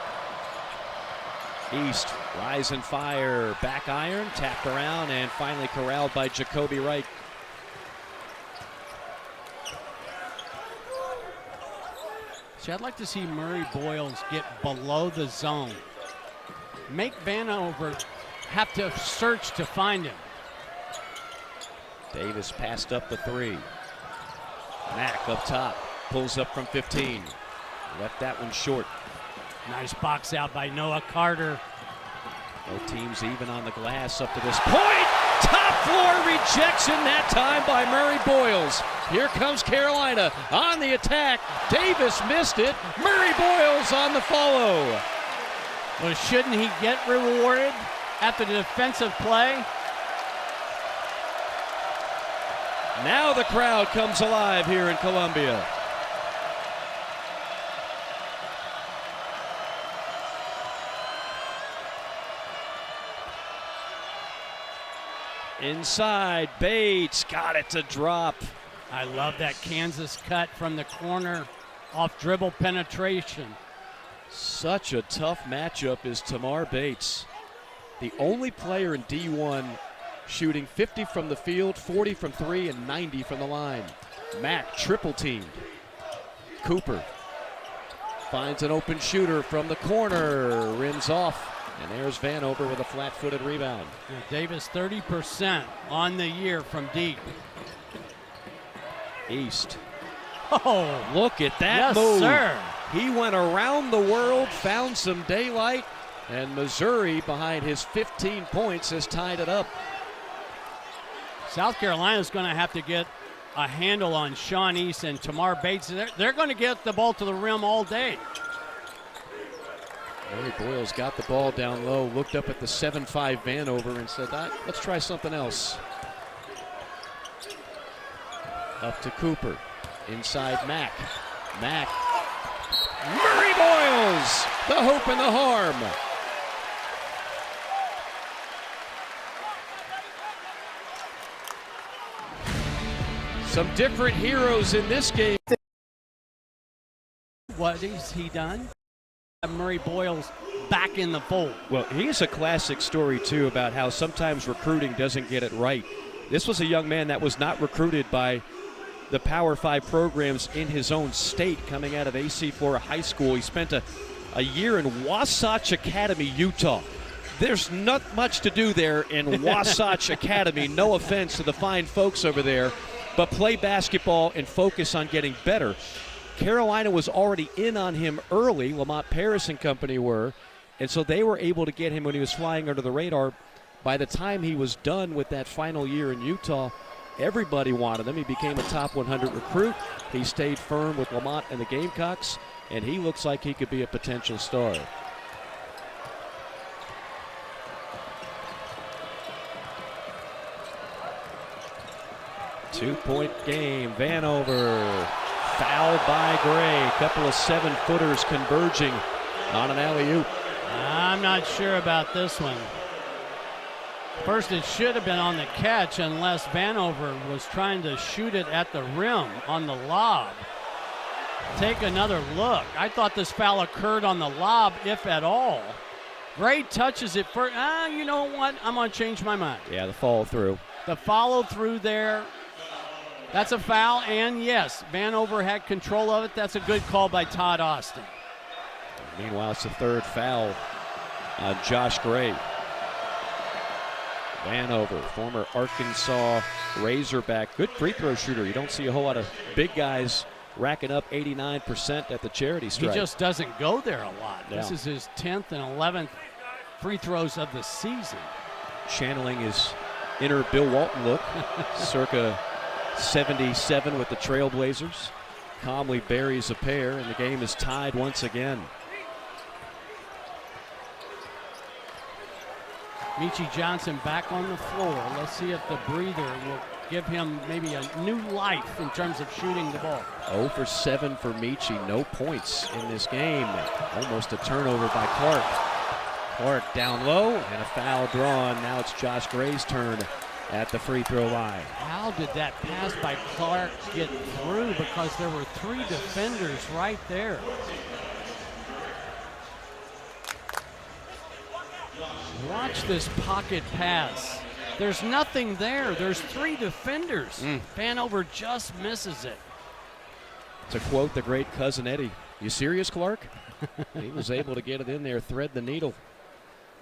East, rise and fire, back iron, tapped around, and finally corralled by Jacoby Wright. See, I'd like to see Murray Boyles get below the zone. Make Vanover have to search to find him. Davis passed up the three. Mack up top, pulls up from 15. Left that one short. Nice box out by Noah Carter. Both teams even on the glass up to this point. Top floor rejection that time by Murray Boyles. Here comes Carolina on the attack. Davis missed it. Murray Boyles on the follow. Well, shouldn't he get rewarded after the defensive play? Now the crowd comes alive here in Columbia. Inside, Bates got it to drop. I love that Kansas cut from the corner off dribble penetration. Such a tough matchup is Tamar Bates. The only player in D1 shooting 50 from the field, 40 from three, and 90 from the line. Mack triple teamed. Cooper finds an open shooter from the corner, rims off. And there's Vanover with a flat-footed rebound. Davis 30% on the year from deep. East. Oh, look at that yes, move. Sir. He went around the world, found some daylight, and Missouri, behind his 15 points, has tied it up. South Carolina's going to have to get a handle on Sean East and Tamar Bates. They're going to get the ball to the rim all day. Murray Boyles got the ball down low, looked up at the 7-5 Vanover and said, let's try something else. Up to Cooper. Inside Mack. Mack. Murray Boyles! The hope and the harm. Some different heroes in this game. What has he done? Murray Boyles back in the fold. Well, he's a classic story, too, about how sometimes recruiting doesn't get it right. This was a young man that was not recruited by the Power 5 programs in his own state coming out of AC Flora High School. He spent a year in Wasatch Academy, Utah. There's not much to do there in Wasatch Academy. No offense to the fine folks over there, but play basketball and focus on getting better. Carolina was already in on him early. Lamont Paris and company were. And so they were able to get him when he was flying under the radar. By the time he was done with that final year in Utah, everybody wanted him. He became a top 100 recruit. He stayed firm with Lamont and the Gamecocks, and he looks like he could be a potential star. Two-point game. Vanover fouled by Gray. Couple of 7-footers converging on an alley-oop. I'm not sure about this one. First, it should have been on the catch unless Vanover was trying to shoot it at the rim on the lob. Take another look. I thought this foul occurred on the lob, if at all. Gray touches it first. You know what? I'm going to change my mind. Yeah, the follow-through. The follow-through there. That's a foul, and yes, Vanover had control of it. That's a good call by Todd Austin. Meanwhile, it's the third foul on Josh Gray. Vanover, former Arkansas Razorback, good free throw shooter. You don't see a whole lot of big guys racking up 89% at the charity stripe. He just doesn't go there a lot. Yeah. This is his 10th and 11th free throws of the season. Channeling his inner Bill Walton look, circa 77 with the Trailblazers. Calmly buries a pair, and the game is tied once again. Michi Johnson back on the floor. Let's see if the breather will give him maybe a new life in terms of shooting the ball. 0 for 7 for Michi. No points in this game. Almost a turnover by Clark. Clark down low and a foul drawn. Now it's Josh Gray's turn at the free throw line. How did that pass by Clark get through? Because there were 3 defenders right there. Watch this pocket pass. There's nothing there. There's 3 defenders. Vanover just misses it. To quote the great Cousin Eddie, "You serious, Clark?" He was able to get it in there, thread the needle.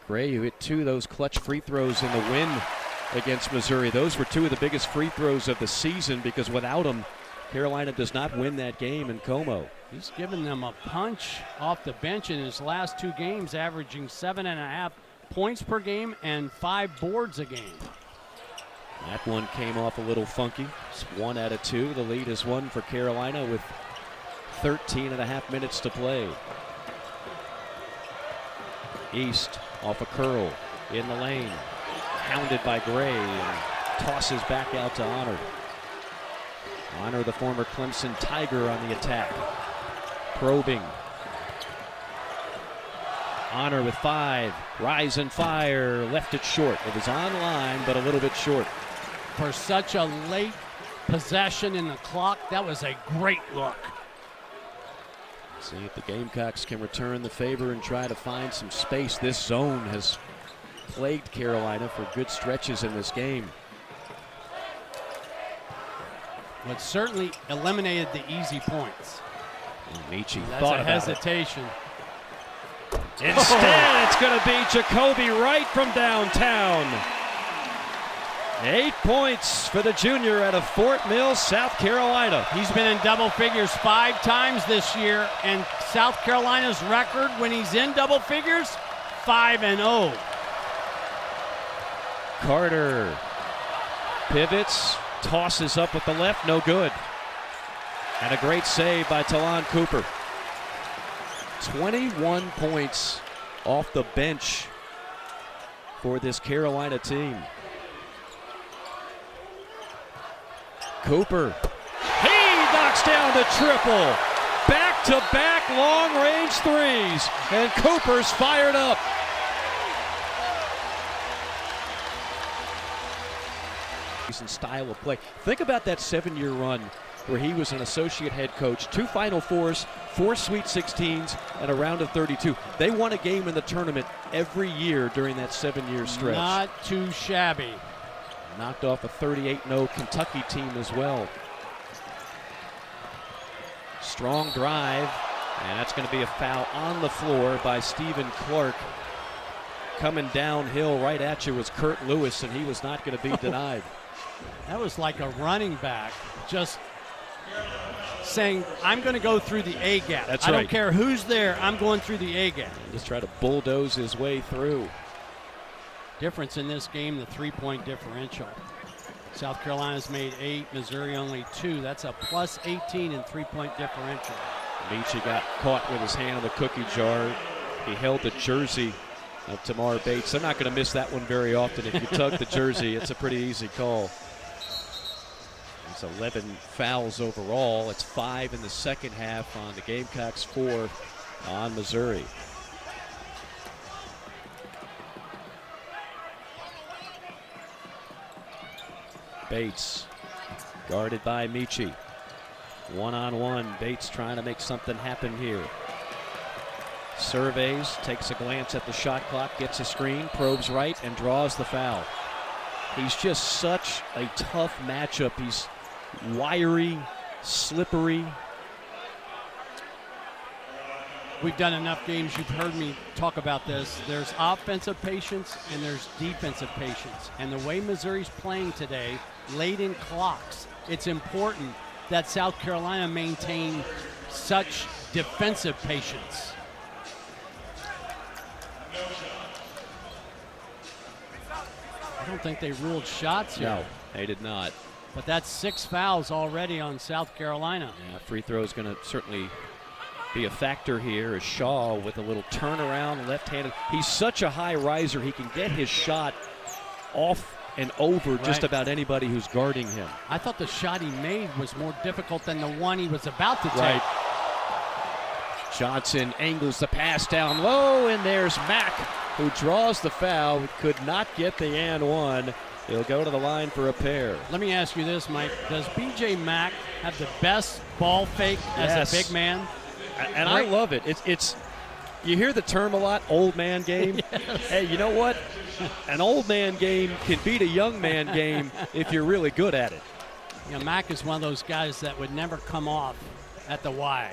Gray, who hit 2 of those clutch free throws in the win against Missouri. Those were 2 of the biggest free throws of the season, because without them, Carolina does not win that game in Como. He's given them a punch off the bench in his last 2 games, averaging 7.5 points per game and 5 boards a game. That one came off a little funky. It's 1 out of 2. The lead is 1 for Carolina with 13.5 minutes to play. East off a curl in the lane. Hounded by Gray and tosses back out to Honor. Honor, the former Clemson Tiger, on the attack. Probing. Honor with 5. Rise and fire. Left it short. It was on line, but a little bit short. For such a late possession in the clock, that was a great look. See if the Gamecocks can return the favor and try to find some space. This zone has plagued Carolina for good stretches in this game. But certainly eliminated the easy points. Michi That's thought a about hesitation. it. Instead, it's going to be Jacoby Wright from downtown. 8 points for the junior out of Fort Mill, South Carolina. He's been in double figures 5 times this year, and South Carolina's record when he's in double figures, 5-0. Carter pivots, tosses up with the left, no good. And a great save by Talon Cooper. 21 points off the bench for this Carolina team. Cooper, he knocks down the triple. Back-to-back long-range threes, and Cooper's fired up. Style of play. Think about that 7-year run where he was an associate head coach, 2 Final Fours, 4 Sweet 16s, and a round of 32. They won a game in the tournament every year during that 7-year stretch. Not too shabby. Knocked off a 38-0 Kentucky team as well. Strong drive, and that's going to be a foul on the floor by Stephen Clark. Coming downhill right at you was Kurt Lewis, and he was not going to be denied. That was like a running back just saying, I'm going to go through the A gap. That's I right. don't care who's there, I'm going through the A gap. Just try to bulldoze his way through. Difference in this game, the 3-point differential. South Carolina's made 8, Missouri only 2. That's a plus 18 in 3-point differential. Michi got caught with his hand in the cookie jar. He held the jersey of Tamar Bates. They're not going to miss that one very often. If you tug the jersey, it's a pretty easy call. It's 11 fouls overall. It's 5 in the second half on the Gamecocks, 4 on Missouri. Bates guarded by Michi. 1-on-1. Bates trying to make something happen here. Surveys, takes a glance at the shot clock, gets a screen, probes right, and draws the foul. He's just such a tough matchup. He's wiry, slippery. We've done enough games. You've heard me talk about this. There's offensive patience and there's defensive patience. And the way Missouri's playing today, late in clocks, it's important that South Carolina maintain such defensive patience. I don't think they ruled shots here. No, they did not. But that's 6 fouls already on South Carolina. Yeah, free throw is going to certainly be a factor here as Shaw with a little turnaround, left-handed. He's such a high riser, he can get his shot off and over just about anybody who's guarding him. I thought the shot he made was more difficult than the one he was about to take. Right. Johnson angles the pass down low, and there's Mack, who draws the foul. Could not get the and one. He'll go to the line for a pair. Let me ask you this, Mike. Does B.J. Mack have the best ball fake as a big man? And I love it. It's you hear the term a lot, old man game. Yes. Hey, you know what? An old man game can beat a young man game if you're really good at it. You know, Mack is one of those guys that would never come off at the Y.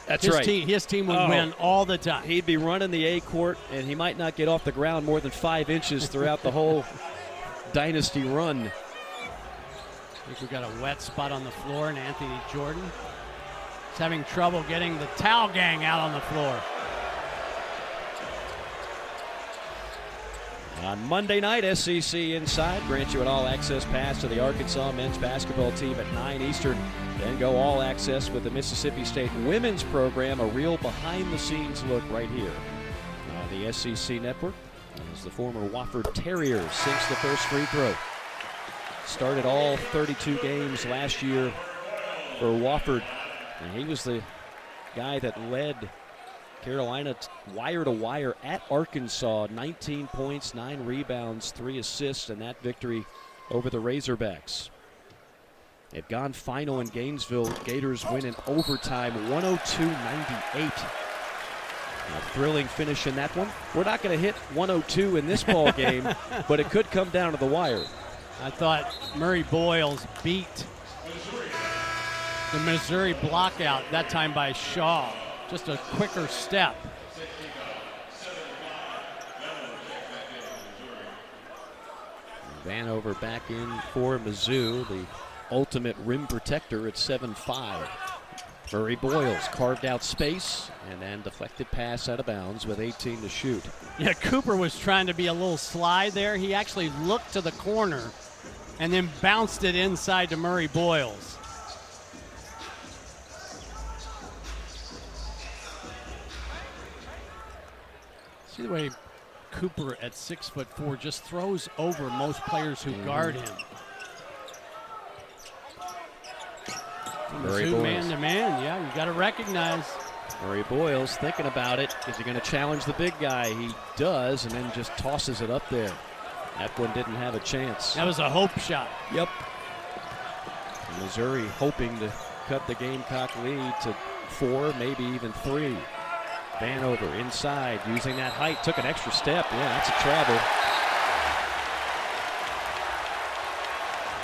That's his right. His team would win all the time. He'd be running the A court, and he might not get off the ground more than 5 inches throughout the whole dynasty run. I think we got a wet spot on the floor, and Anthony Jordan is having trouble getting the towel gang out on the floor. On Monday night, SEC Inside grants you an all-access pass to the Arkansas men's basketball team at 9 Eastern. Then go all-access with the Mississippi State women's program, a real behind-the-scenes look right here on the SEC Network. As the former Wofford Terrier sinks the first free throw. Started all 32 games last year for Wofford, and he was the guy that led Carolina wire to wire at Arkansas. 19 points, 9 rebounds, 3 assists, and that victory over the Razorbacks. They've gone final in Gainesville. Gators win in overtime, 102-98. A thrilling finish in that one. We're not going to hit 102 in this ball game, but it could come down to the wire. I thought Murray Boyles beat the Missouri blockout, that time by Shaw. Just a quicker step. Vanover back in for Mizzou, the ultimate rim protector at 7'5". Murray Boyles carved out space and then deflected pass out of bounds with 18 to shoot. Yeah, Cooper was trying to be a little sly there. He actually looked to the corner and then bounced it inside to Murray Boyles. See the way Cooper at 6'4" just throws over most players who guard him. Murray Boyles. Man to man, yeah, you got to recognize. Murray Boyles thinking about it. Is he going to challenge the big guy? He does, and then just tosses it up there. That one didn't have a chance. That was a hope shot. Yep. Missouri hoping to cut the Gamecock lead to 4, maybe even 3. Vanover inside, using that height, took an extra step. Yeah, that's a travel.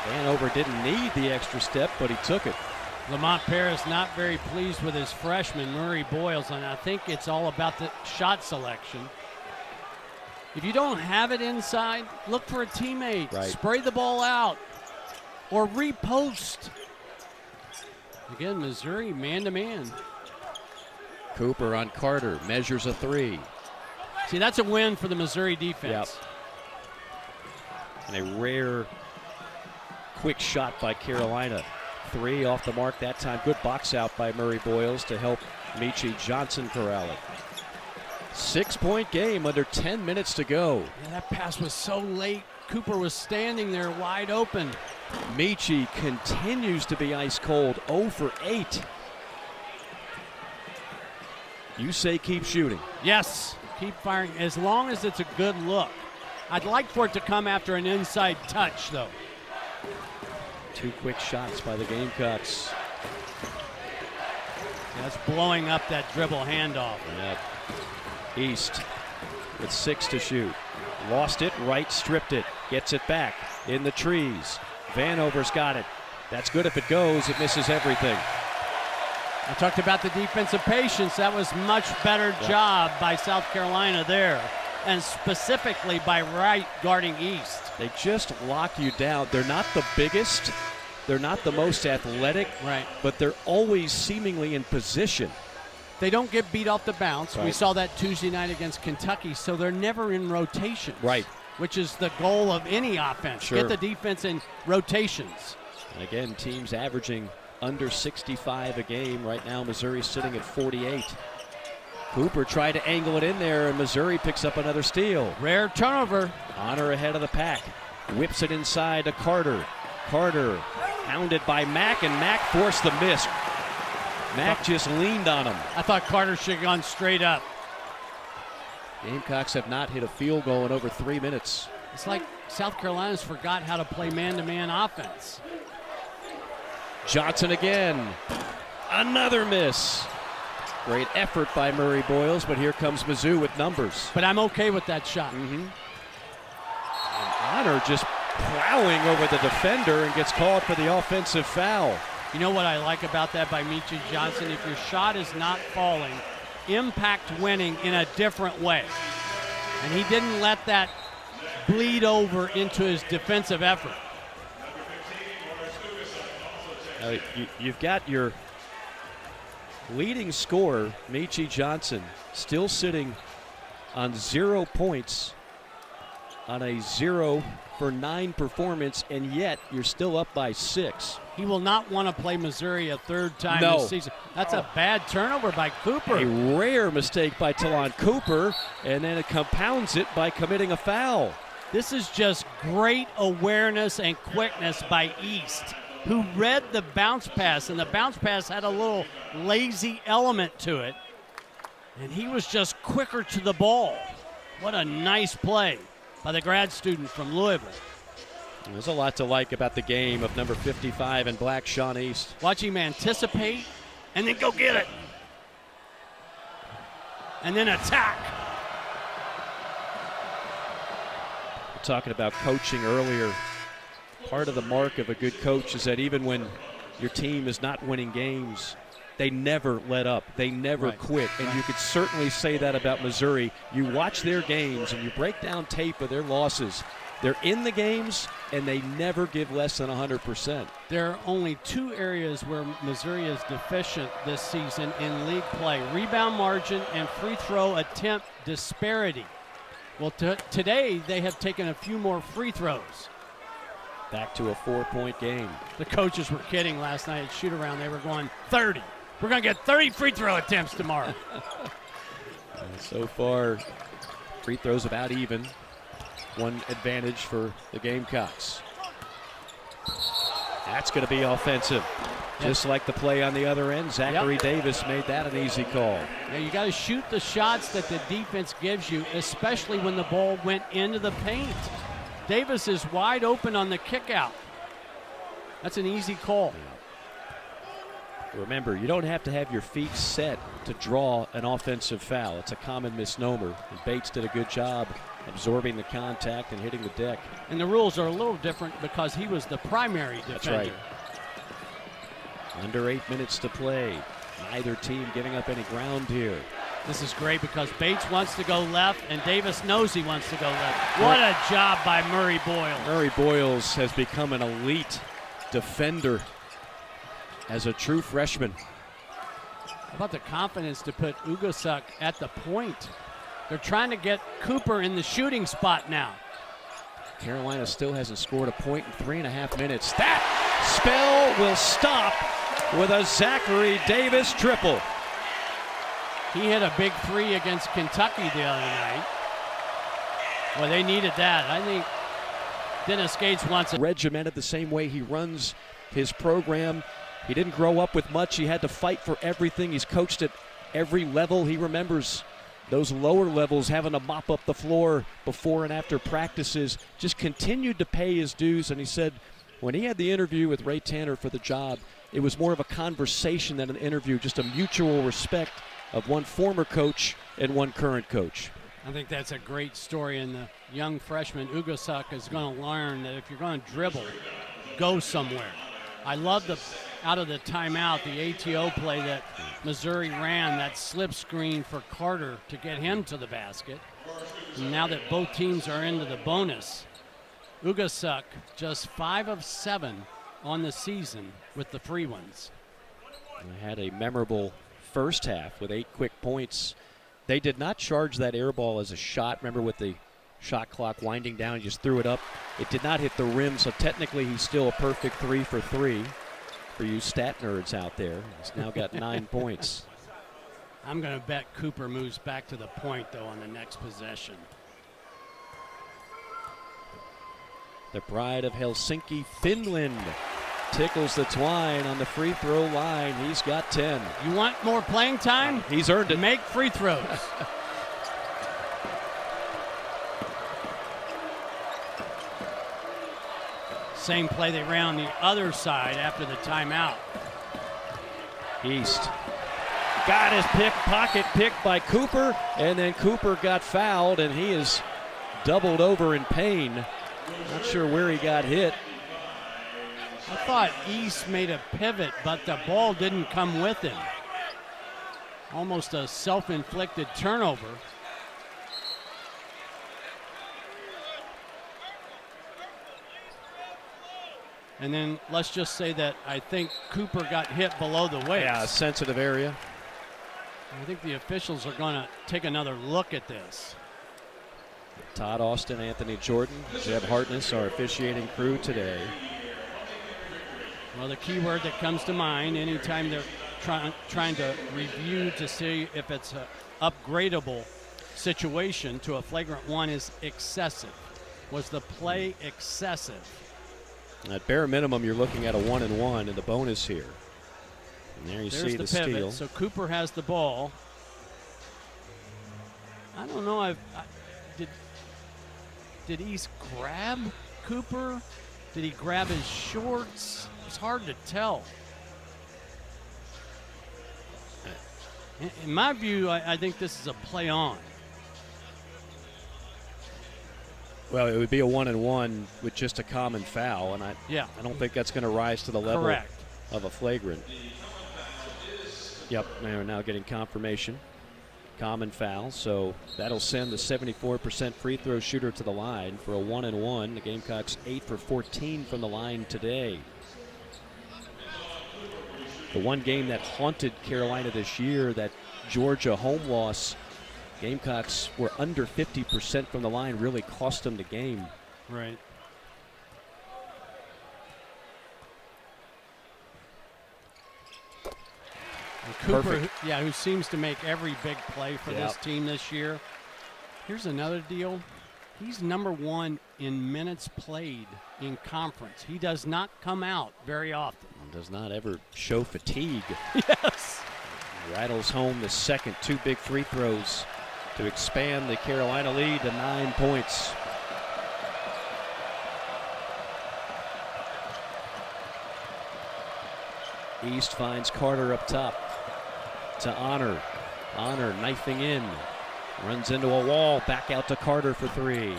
Vanover didn't need the extra step, but he took it. Lamont Paris not very pleased with his freshman, Murray Boyles, and I think it's all about the shot selection. If you don't have it inside, look for a teammate. Right. Spray the ball out or repost. Again, Missouri man-to-man. Cooper on Carter, measures a 3. See, that's a win for the Missouri defense. Yep. And a rare quick shot by Carolina. 3 off the mark that time. Good box out by Murray Boyles to help Michi Johnson corral it. 6-point game under 10 minutes to go. Yeah, that pass was so late. Cooper was standing there wide open. Michi continues to be ice cold, 0 for 8. You say keep shooting. Yes, keep firing as long as it's a good look. I'd like for it to come after an inside touch, though. 2 quick shots by the Gamecocks. That's blowing up that dribble handoff. Yep. East with 6 to shoot. Lost it, right, stripped it. Gets it back in the trees. Vanover's got it. That's good if it goes. It misses everything. I talked about the defensive patience. That was much better job by South Carolina there, and specifically by Wright guarding East. They just lock you down. They're not the biggest. They're not the most athletic. Right. But they're always seemingly in position. They don't get beat off the bounce. Right. We saw that Tuesday night against Kentucky, so they're never in rotations. Right. Which is the goal of any offense. Sure. Get the defense in rotations. And again, teams averaging under 65 a game. Right now, Missouri's sitting at 48. Cooper tried to angle it in there, and Missouri picks up another steal. Rare turnover. Honor ahead of the pack. Whips it inside to Carter. Carter hounded by Mack, and Mack forced the miss. Mack just leaned on him. I thought Carter should have gone straight up. Gamecocks have not hit a field goal in over 3 minutes. It's like South Carolina's forgot how to play man-to-man offense. Johnson again. Another miss. Great effort by Murray Boyles, but here comes Mizzou with numbers. But I'm okay with that shot. And Honor just plowing over the defender and gets called for the offensive foul. You know what I like about that by Mizzou Johnson? If your shot is not falling, impact winning in a different way. And he didn't let that bleed over into his defensive effort. You've got your leading scorer, Mizzou Johnson, still sitting on 0 points on a 0-for-9 performance, and yet you're still up by 6. He will not want to play Missouri a third time No. this season. That's a bad turnover by Cooper. A rare mistake by Talon Cooper, and then it compounds it by committing a foul. This is just great awareness and quickness by East, who read the bounce pass, and the bounce pass had a little lazy element to it, and he was just quicker to the ball. What a nice play by the grad student from Louisville. There's a lot to like about the game of number 55 in black, Sean East. Watch him anticipate and then go get it. And then attack. We're talking about coaching earlier. Part of the mark of a good coach is that even when your team is not winning games, they never let up. They never quit. And you could certainly say that about Missouri. You watch their games and you break down tape of their losses. They're in the games, and they never give less than 100%. There are only 2 areas where Missouri is deficient this season in league play: rebound margin and free throw attempt disparity. Well, today they have taken a few more free throws. Back to a 4-point game. The coaches were kidding last night at shoot-around. They were going 30. We're going to get 30 free throw attempts tomorrow. So far, free throws about even. One advantage for the Gamecocks. That's going to be offensive. Just like the play on the other end, Zachary Davis made that an easy call. Yeah, you got to shoot the shots that the defense gives you, especially when the ball went into the paint. Davis is wide open on the kick out. That's an easy call. Remember, you don't have to have your feet set to draw an offensive foul. It's a common misnomer. And Bates did a good job absorbing the contact and hitting the deck. And the rules are a little different because he was the primary defender. That's right. Under 8 minutes to play. Neither team giving up any ground here. This is great because Bates wants to go left and Davis knows he wants to go left. What a job by Murray Boyles. Murray Boyles has become an elite defender as a true freshman. How about the confidence to put Ugasuk at the point? They're trying to get Cooper in the shooting spot now. Carolina still hasn't scored a point in 3.5 minutes. That spell will stop with a Zachary Davis triple. He hit a big 3 against Kentucky the other night. Well, they needed that. I think Dennis Gates wants it. Regimented the same way he runs his program. He didn't grow up with much. He had to fight for everything. He's coached at every level. He remembers those lower levels having to mop up the floor before and after practices. Just continued to pay his dues. And he said when he had the interview with Ray Tanner for the job, it was more of a conversation than an interview, just a mutual respect of one former coach and one current coach. I think that's a great story, and the young freshman Ugasuk is going to learn that if you're going to dribble, go somewhere. I love the out of the timeout, the ATO play that Missouri ran, that slip screen for Carter to get him to the basket. And now that both teams are into the bonus, Ugasuk just 5 of 7 on the season with the free ones. They had a memorable first half with 8 quick points. They did not charge that air ball as a shot. Remember, with the shot clock winding down, he just threw it up. It did not hit the rim, so technically he's still a perfect 3 for 3 for you stat nerds out there. He's now got 9 points. I'm going to bet Cooper moves back to the point, though, on the next possession. the pride of Helsinki, Finland, tickles the twine on the free throw line. He's got 10. You want more playing time? He's earned it. Make free throws. Same play they ran on the other side after the timeout. East got his pocket picked by Cooper, and then Cooper got fouled, and he is doubled over in pain. Not sure where he got hit. I thought East made a pivot, but the ball didn't come with him. Almost a self-inflicted turnover. And then let's just say that I think Cooper got hit below the waist. Yeah, a sensitive area. I think the officials are going to take another look at this. Todd Austin, Anthony Jordan, Jeb Hartness, our officiating crew today. Well, the key word that comes to mind anytime they're trying to review to see if it's an upgradable situation to a flagrant one is excessive. Was the play excessive? At bare minimum, you're looking at a 1-and-1 in the bonus here. And there you There's see the the pivot. steal. So Cooper has the ball. I don't know. Did East grab Cooper? Did he grab his shorts? It's hard to tell. In my view, I think this is a play on. Well, it would be a 1-and-1 with just a common foul, and I don't think that's going to rise to the level of a flagrant. Yep, they're now getting confirmation. Common foul, so that'll send the 74% free throw shooter to the line for a 1-and-1. The Gamecocks 8 for 14 from the line today. The one game that haunted Carolina this year, that Georgia home loss, Gamecocks were under 50% from the line, really cost them the game. Right. And Cooper, who seems to make every big play for this team this year. Here's another deal. He's #1 in minutes played in conference. He does not come out very often. Does not ever show fatigue. Yes. Rattles home the second, 2 big free throws to expand the Carolina lead to 9 points. East finds Carter up top to Honor. Honor knifing in, runs into a wall, back out to Carter for 3.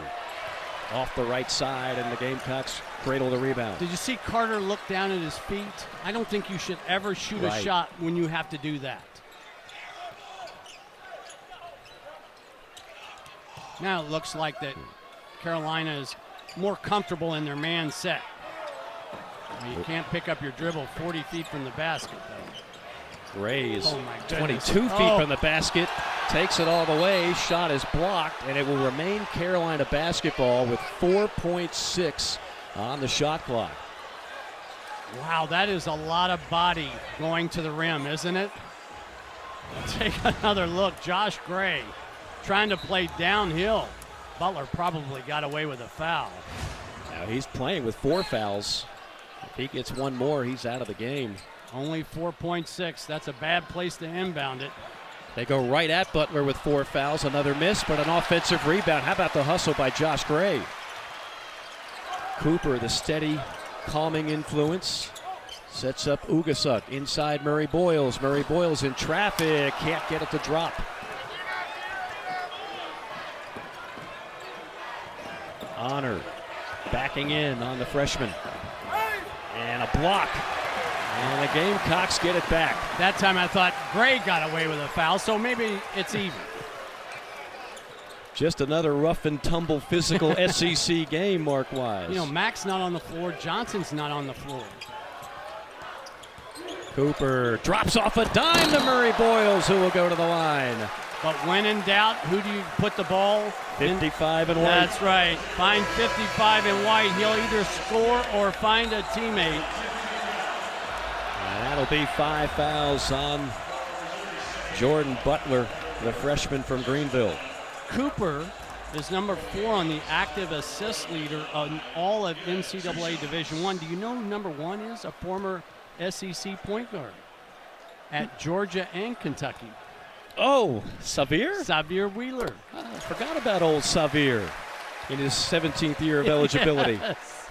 Off the right side, and the Gamecocks cradle the rebound. Did you see Carter look down at his feet? I don't think you should ever shoot a shot when you have to do that. Now it looks like that Carolina is more comfortable in their man set. You can't pick up your dribble 40 feet from the basket, though. Gray is 22 feet from the basket, takes it all the way. Shot is blocked, and it will remain Carolina basketball with 4.6 on the shot clock. Wow, that is a lot of body going to the rim, isn't it? Take another look. Josh Gray trying to play downhill. Butler probably got away with a foul. Now he's playing with 4 fouls. If he gets one more, he's out of the game. Only 4.6. That's a bad place to inbound it. They go right at Butler with 4 fouls. Another miss, but an offensive rebound. How about the hustle by Josh Gray? Cooper, the steady, calming influence, sets up Ugasuk inside Murray Boyles. Murray Boyles in traffic. Can't get it to drop. Honor backing in on the freshman. And a block. And the Gamecocks get it back. That time I thought Gray got away with a foul, so maybe it's even. Just another rough and tumble physical SEC game, mark-wise. You know, Mac's not on the floor. Johnson's not on the floor. Cooper drops off a dime to Murray Boyles, who will go to the line. But when in doubt, who do you put the ball? 55 and White. That's right. Find 55 and White. He'll either score or find a teammate. And that'll be 5 fouls on Jordan Butler, the freshman from Greenville. Cooper is number 4 on the active assist leader on all of NCAA Division I. Do you know who number 1 is? A former SEC point guard at Georgia and Kentucky. Oh, Xavier? Xavier Wheeler. I forgot about old Xavier in his 17th year of eligibility. Yes.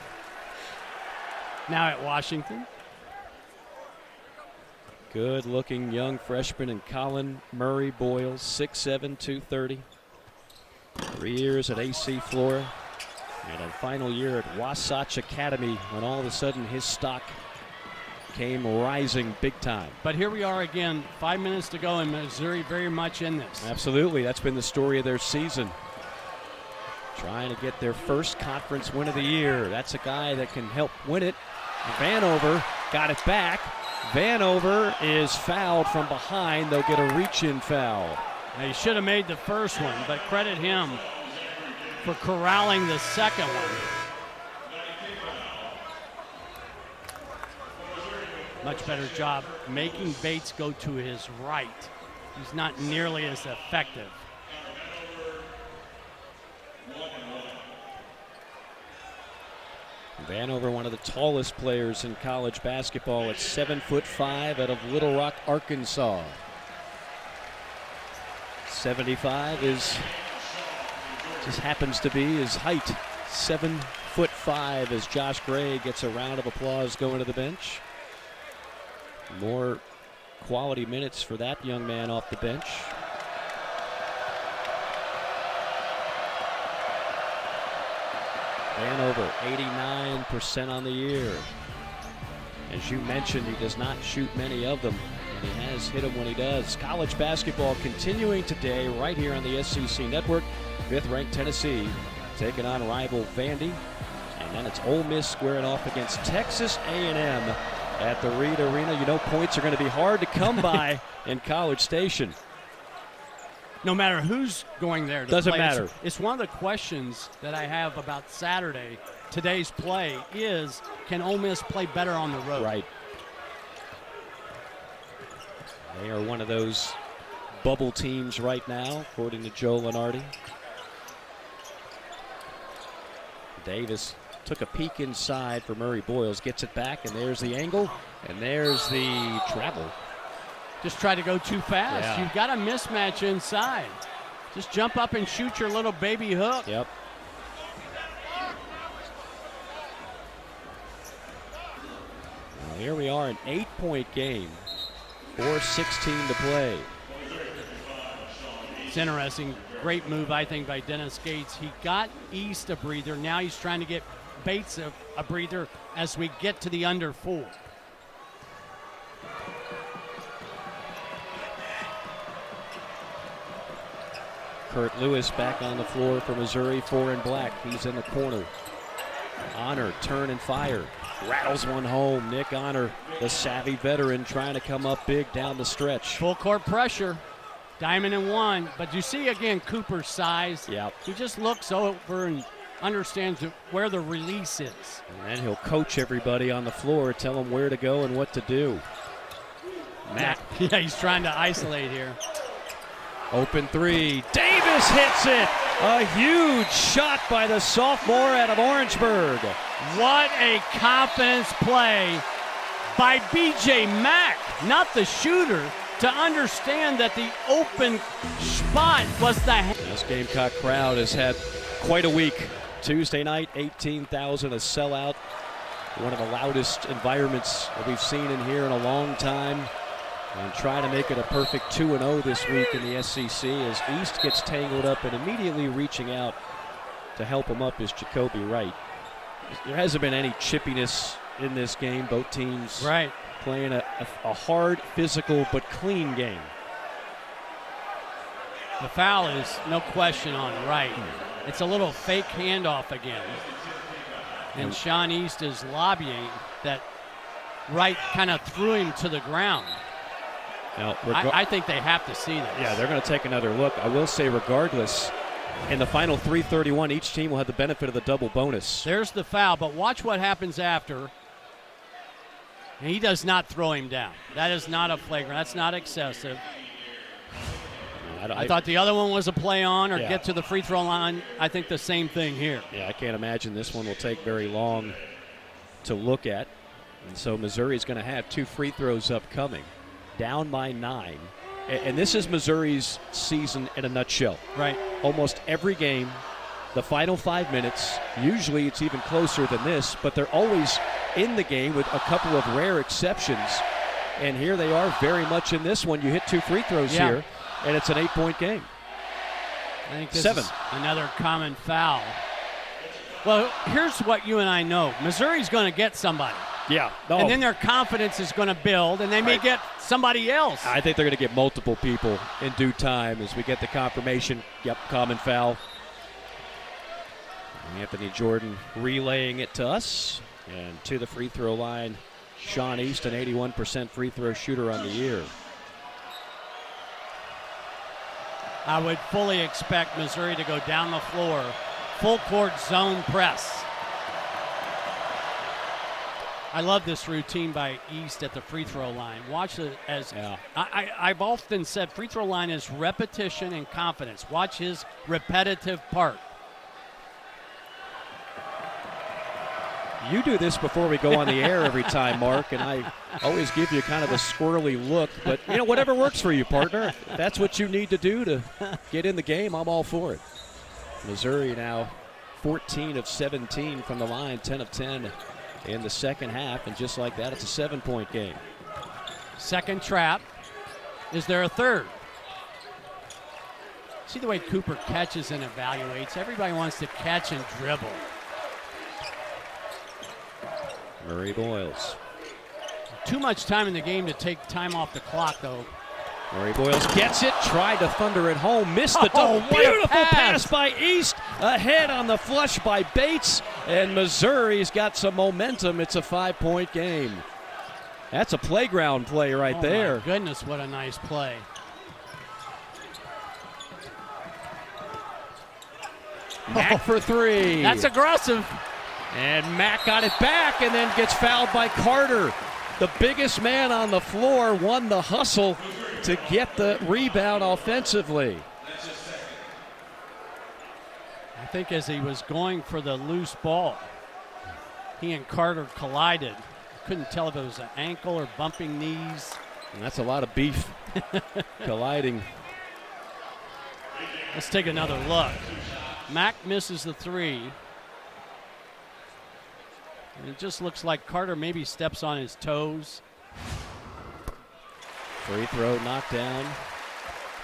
Now at Washington. Good-looking young freshman in Colin Murray Boyles, 6'7", 230. 3 years at AC Flora, and a final year at Wasatch Academy when all of a sudden his stock came rising big time. But here we are again, 5 minutes to go, and Missouri very much in this. Absolutely, that's been the story of their season. Trying to get their first conference win of the year. That's a guy that can help win it. Vanover got it back. Vanover is fouled from behind. They'll get a reach-in foul. He should have made the first one, but credit him for corralling the second one. Much better job making Bates go to his right. He's not nearly as effective. Vanover, one of the tallest players in college basketball at 7'5" out of Little Rock, Arkansas. 75 just happens to be his height. 7'5" as Josh Gray gets a round of applause going to the bench. More quality minutes for that young man off the bench. Vanover, 89% on the year. As you mentioned, he does not shoot many of them, and he has hit them when he does. College basketball continuing today right here on the SEC Network. 5th-ranked Tennessee taking on rival Vandy. And then it's Ole Miss squaring off against Texas A&M at the Reed Arena. You know points are going to be hard to come by in College Station. No matter who's going there to Doesn't play. matter. It's one of the questions that I have about Saturday, today's play, is can Ole Miss play better on the road? Right. They are one of those bubble teams right now, according to Joe Lenardi. Davis took a peek inside for Murray Boyles, gets it back, and there's the angle, and there's the travel. Just try to go too fast. Yeah. You've got a mismatch inside. Just jump up and shoot your little baby hook. Yep. Well, here we are, an 8-point game. 4:16 to play. It's interesting. Great move, I think, by Dennis Gates. He got East a breather. Now he's trying to get Bates a breather as we get to the under 4. Kurt Lewis back on the floor for Missouri, 4 in black. He's in the corner. Honor, turn and fire. Rattles one home. Nick Honor, the savvy veteran, trying to come up big down the stretch. Full court pressure. Diamond and 1. But you see, again, Cooper's size. Yep. He just looks over and understands where the release is. And then he'll coach everybody on the floor, tell them where to go and what to do. Matt. Yeah, he's trying to isolate here. Open 3. Davis hits it. A huge shot by the sophomore out of Orangeburg. What a confidence play by B.J. Mack, not the shooter, to understand that the open spot was the... This Gamecock crowd has had quite a week. Tuesday night, 18,000, a sellout. One of the loudest environments that we've seen in here in a long time. And try to make it a perfect 2-0 this week in the SEC as East gets tangled up, and immediately reaching out to help him up is Jacoby Wright. There hasn't been any chippiness in this game. Both teams playing a hard, physical, but clean game. The foul is no question on Wright. It's a little fake handoff again. And Sean East is lobbying that Wright kind of threw him to the ground. Now, I think they have to see this. Yeah, they're going to take another look. I will say, regardless, in the final 3:31, each team will have the benefit of the double bonus. There's the foul, but watch what happens after. And he does not throw him down. That is not a flagrant. That's not excessive. I thought the other one was a play on or Yeah. get to the free throw line. I think the same thing here. Yeah, I can't imagine this one will take very long to look at. And so Missouri's going to have 2 free throws upcoming, down by 9. And this is Missouri's season in a nutshell. Right. Almost every game, the final 5 minutes, usually it's even closer than this, but they're always in the game with a couple of rare exceptions. And here they are very much in this one. You hit 2 free throws here, and it's an 8-point game. I think this 7. is another common foul. Well, here's what you and I know. Missouri's going to get somebody. Yeah. No. And then their confidence is going to build, and they may get somebody else. I think they're going to get multiple people in due time as we get the confirmation. Yep, common foul. Anthony Jordan relaying it to us. And to the free throw line, Sean East, an 81% free throw shooter on the year. I would fully expect Missouri to go down the floor, full court zone press. I love this routine by East at the free throw line. Watch it as I've often said free throw line is repetition and confidence. Watch his repetitive part. You do this before we go on the air every time, Mark, and I always give you kind of a squirrely look. But, whatever works for you, partner. If that's what you need to do to get in the game, I'm all for it. Missouri now 14 of 17 from the line, 10 of 10 in the second half. And just like that, it's a 7-point game. Second trap. Is there a third? See the way Cooper catches and evaluates. Everybody wants to catch and dribble. Murray Boyles. Too much time in the game to take time off the clock, though. Murray Boyles gets it, tried to thunder it home, missed the what a beautiful pass. pass by East, ahead on the flush by Bates, and Missouri's got some momentum. It's a 5-point game. That's a playground play right there. My goodness, what a nice play. Mack for 3. That's aggressive. And Mack got it back and then gets fouled by Carter. The biggest man on the floor won the hustle to get the rebound offensively. I think as he was going for the loose ball, he and Carter collided. Couldn't tell if it was an ankle or bumping knees. And that's a lot of beef colliding. Let's take another look. Mack misses the 3. And it just looks like Carter maybe steps on his toes. Free throw knocked down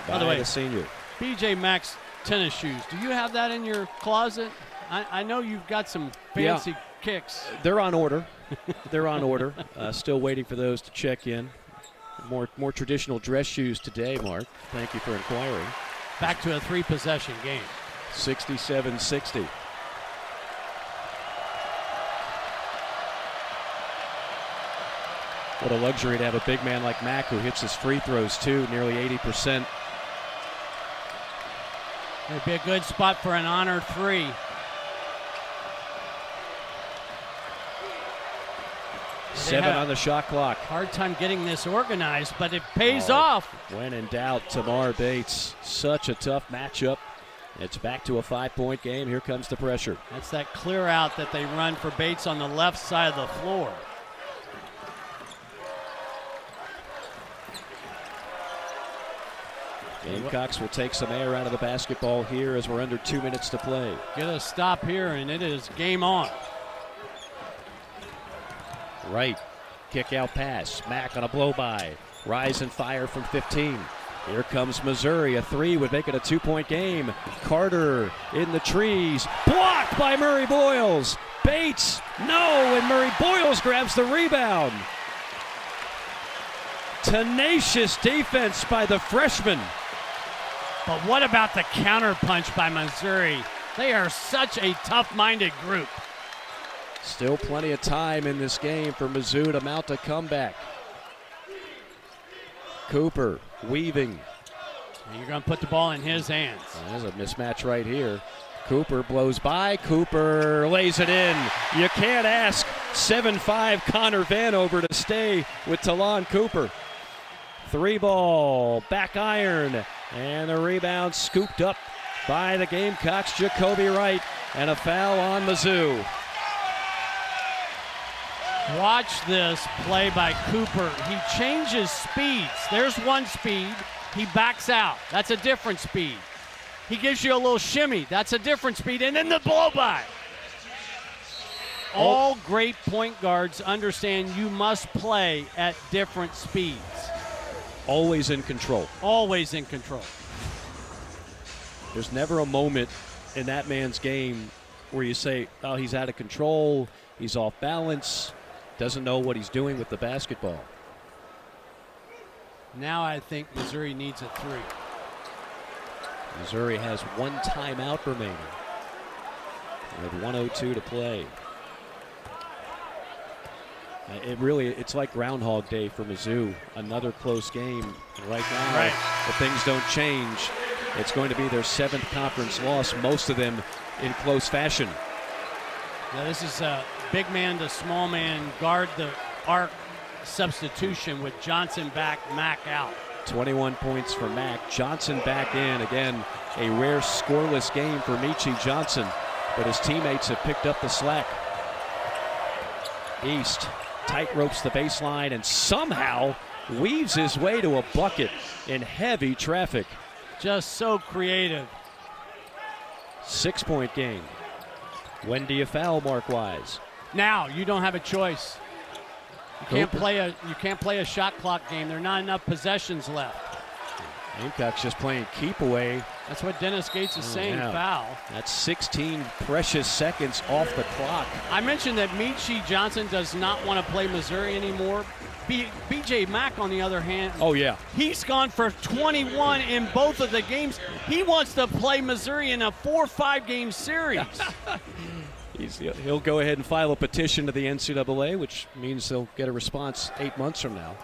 by the way, the senior. B.J. Mack's tennis shoes. Do you have that in your closet? I know you've got some fancy kicks. They're on order. They're on order. Still waiting for those to check in. More traditional dress shoes today, Mark. Thank you for inquiring. Back to a 3-possession game. 67-60. What a luxury to have a big man like Mack who hits his free throws too, nearly 80%. It'd be a good spot for an honor 3. Seven on the shot clock. Hard time getting this organized, but it pays off. When in doubt, Tamar Bates. Such a tough matchup. It's back to a 5-point game. Here comes the pressure. That's that clear out that they run for Bates on the left side of the floor. Gamecocks will take some air out of the basketball here as we're under 2 minutes to play. Get a stop here, and it is game on. Right. Kick out pass. Mack on a blow by. Rise and fire from 15. Here comes Missouri. A 3 would make it a 2-point game. Carter in the trees. Blocked by Murray Boyles. Bates. No. And Murray Boyles grabs the rebound. Tenacious defense by the freshman. But what about the counterpunch by Missouri? They are such a tough-minded group. Still plenty of time in this game for Mizzou to mount a comeback. Cooper weaving. And you're going to put the ball in his hands. There's a mismatch right here. Cooper blows by. Cooper lays it in. You can't ask 7'5" Connor Vanover to stay with Talon Cooper. 3 ball, back iron, And the rebound scooped up by the Gamecocks, Jacoby Wright, and a foul on Mizzou. Watch this play by Cooper. He changes speeds. There's one speed. He backs out. That's a different speed. He gives you a little shimmy. That's a different speed. And then the blow-by. All great point guards understand you must play at different speeds. Always in control. Always in control. There's never a moment in that man's game where you say, oh, he's out of control, he's off balance, doesn't know what he's doing with the basketball. Now I think Missouri needs a three. Missouri has one timeout remaining with 1:02 to play. It's like Groundhog Day for Mizzou. Another close game. Right now, if things don't change, it's going to be their 7th conference loss, most of them in close fashion. Now this is a big man to small man guard the arc substitution with Johnson back, Mack out. 21 points for Mack. Johnson back in. Again, a rare scoreless game for Michi Johnson, but his teammates have picked up the slack. East tight ropes the baseline and somehow weaves his way to a bucket in heavy traffic. Just so creative. 6-point game. When do you foul, mark-wise? Now you don't have a choice. You can't play a shot clock game. There are not enough possessions left. Gamecocks just playing keep away. That's what Dennis Gates is saying, yeah. Foul. That's 16 precious seconds off the clock. I mentioned that Michi Johnson does not want to play Missouri anymore. B.J. Mack, on the other hand, oh yeah, he's gone for 21 in both of the games. He wants to play Missouri in a 4-5 game series. He'll go ahead and file a petition to the NCAA, which means they'll get a response 8 months from now.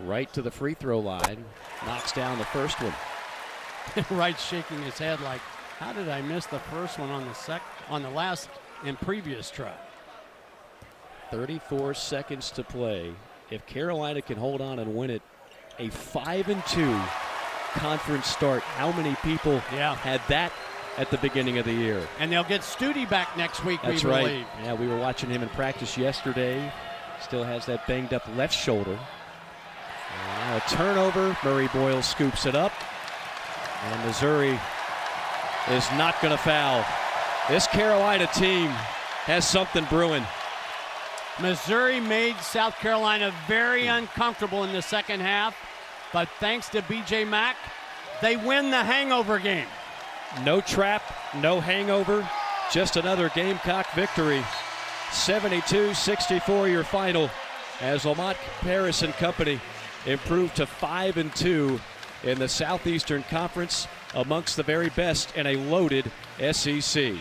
Right to the free throw line, knocks down the first one. Wright shaking his head like, how did I miss the first one on the last and previous try? 34 seconds to play. If Carolina can hold on and win it, a 5-2 conference start. How many people had that at the beginning of the year? And they'll get Studi back next week, That's we right. believe. Yeah, we were watching him in practice yesterday. Still has that banged up left shoulder. And now a turnover. Murray Boyle scoops it up. And Missouri is not going to foul. This Carolina team has something brewing. Missouri made South Carolina very uncomfortable in the second half, but thanks to B.J. Mack, they win the hangover game. No trap, no hangover, just another Gamecock victory. 72-64 your final as Lamont Paris and company improved to 5-2 in the Southeastern Conference amongst the very best in a loaded SEC.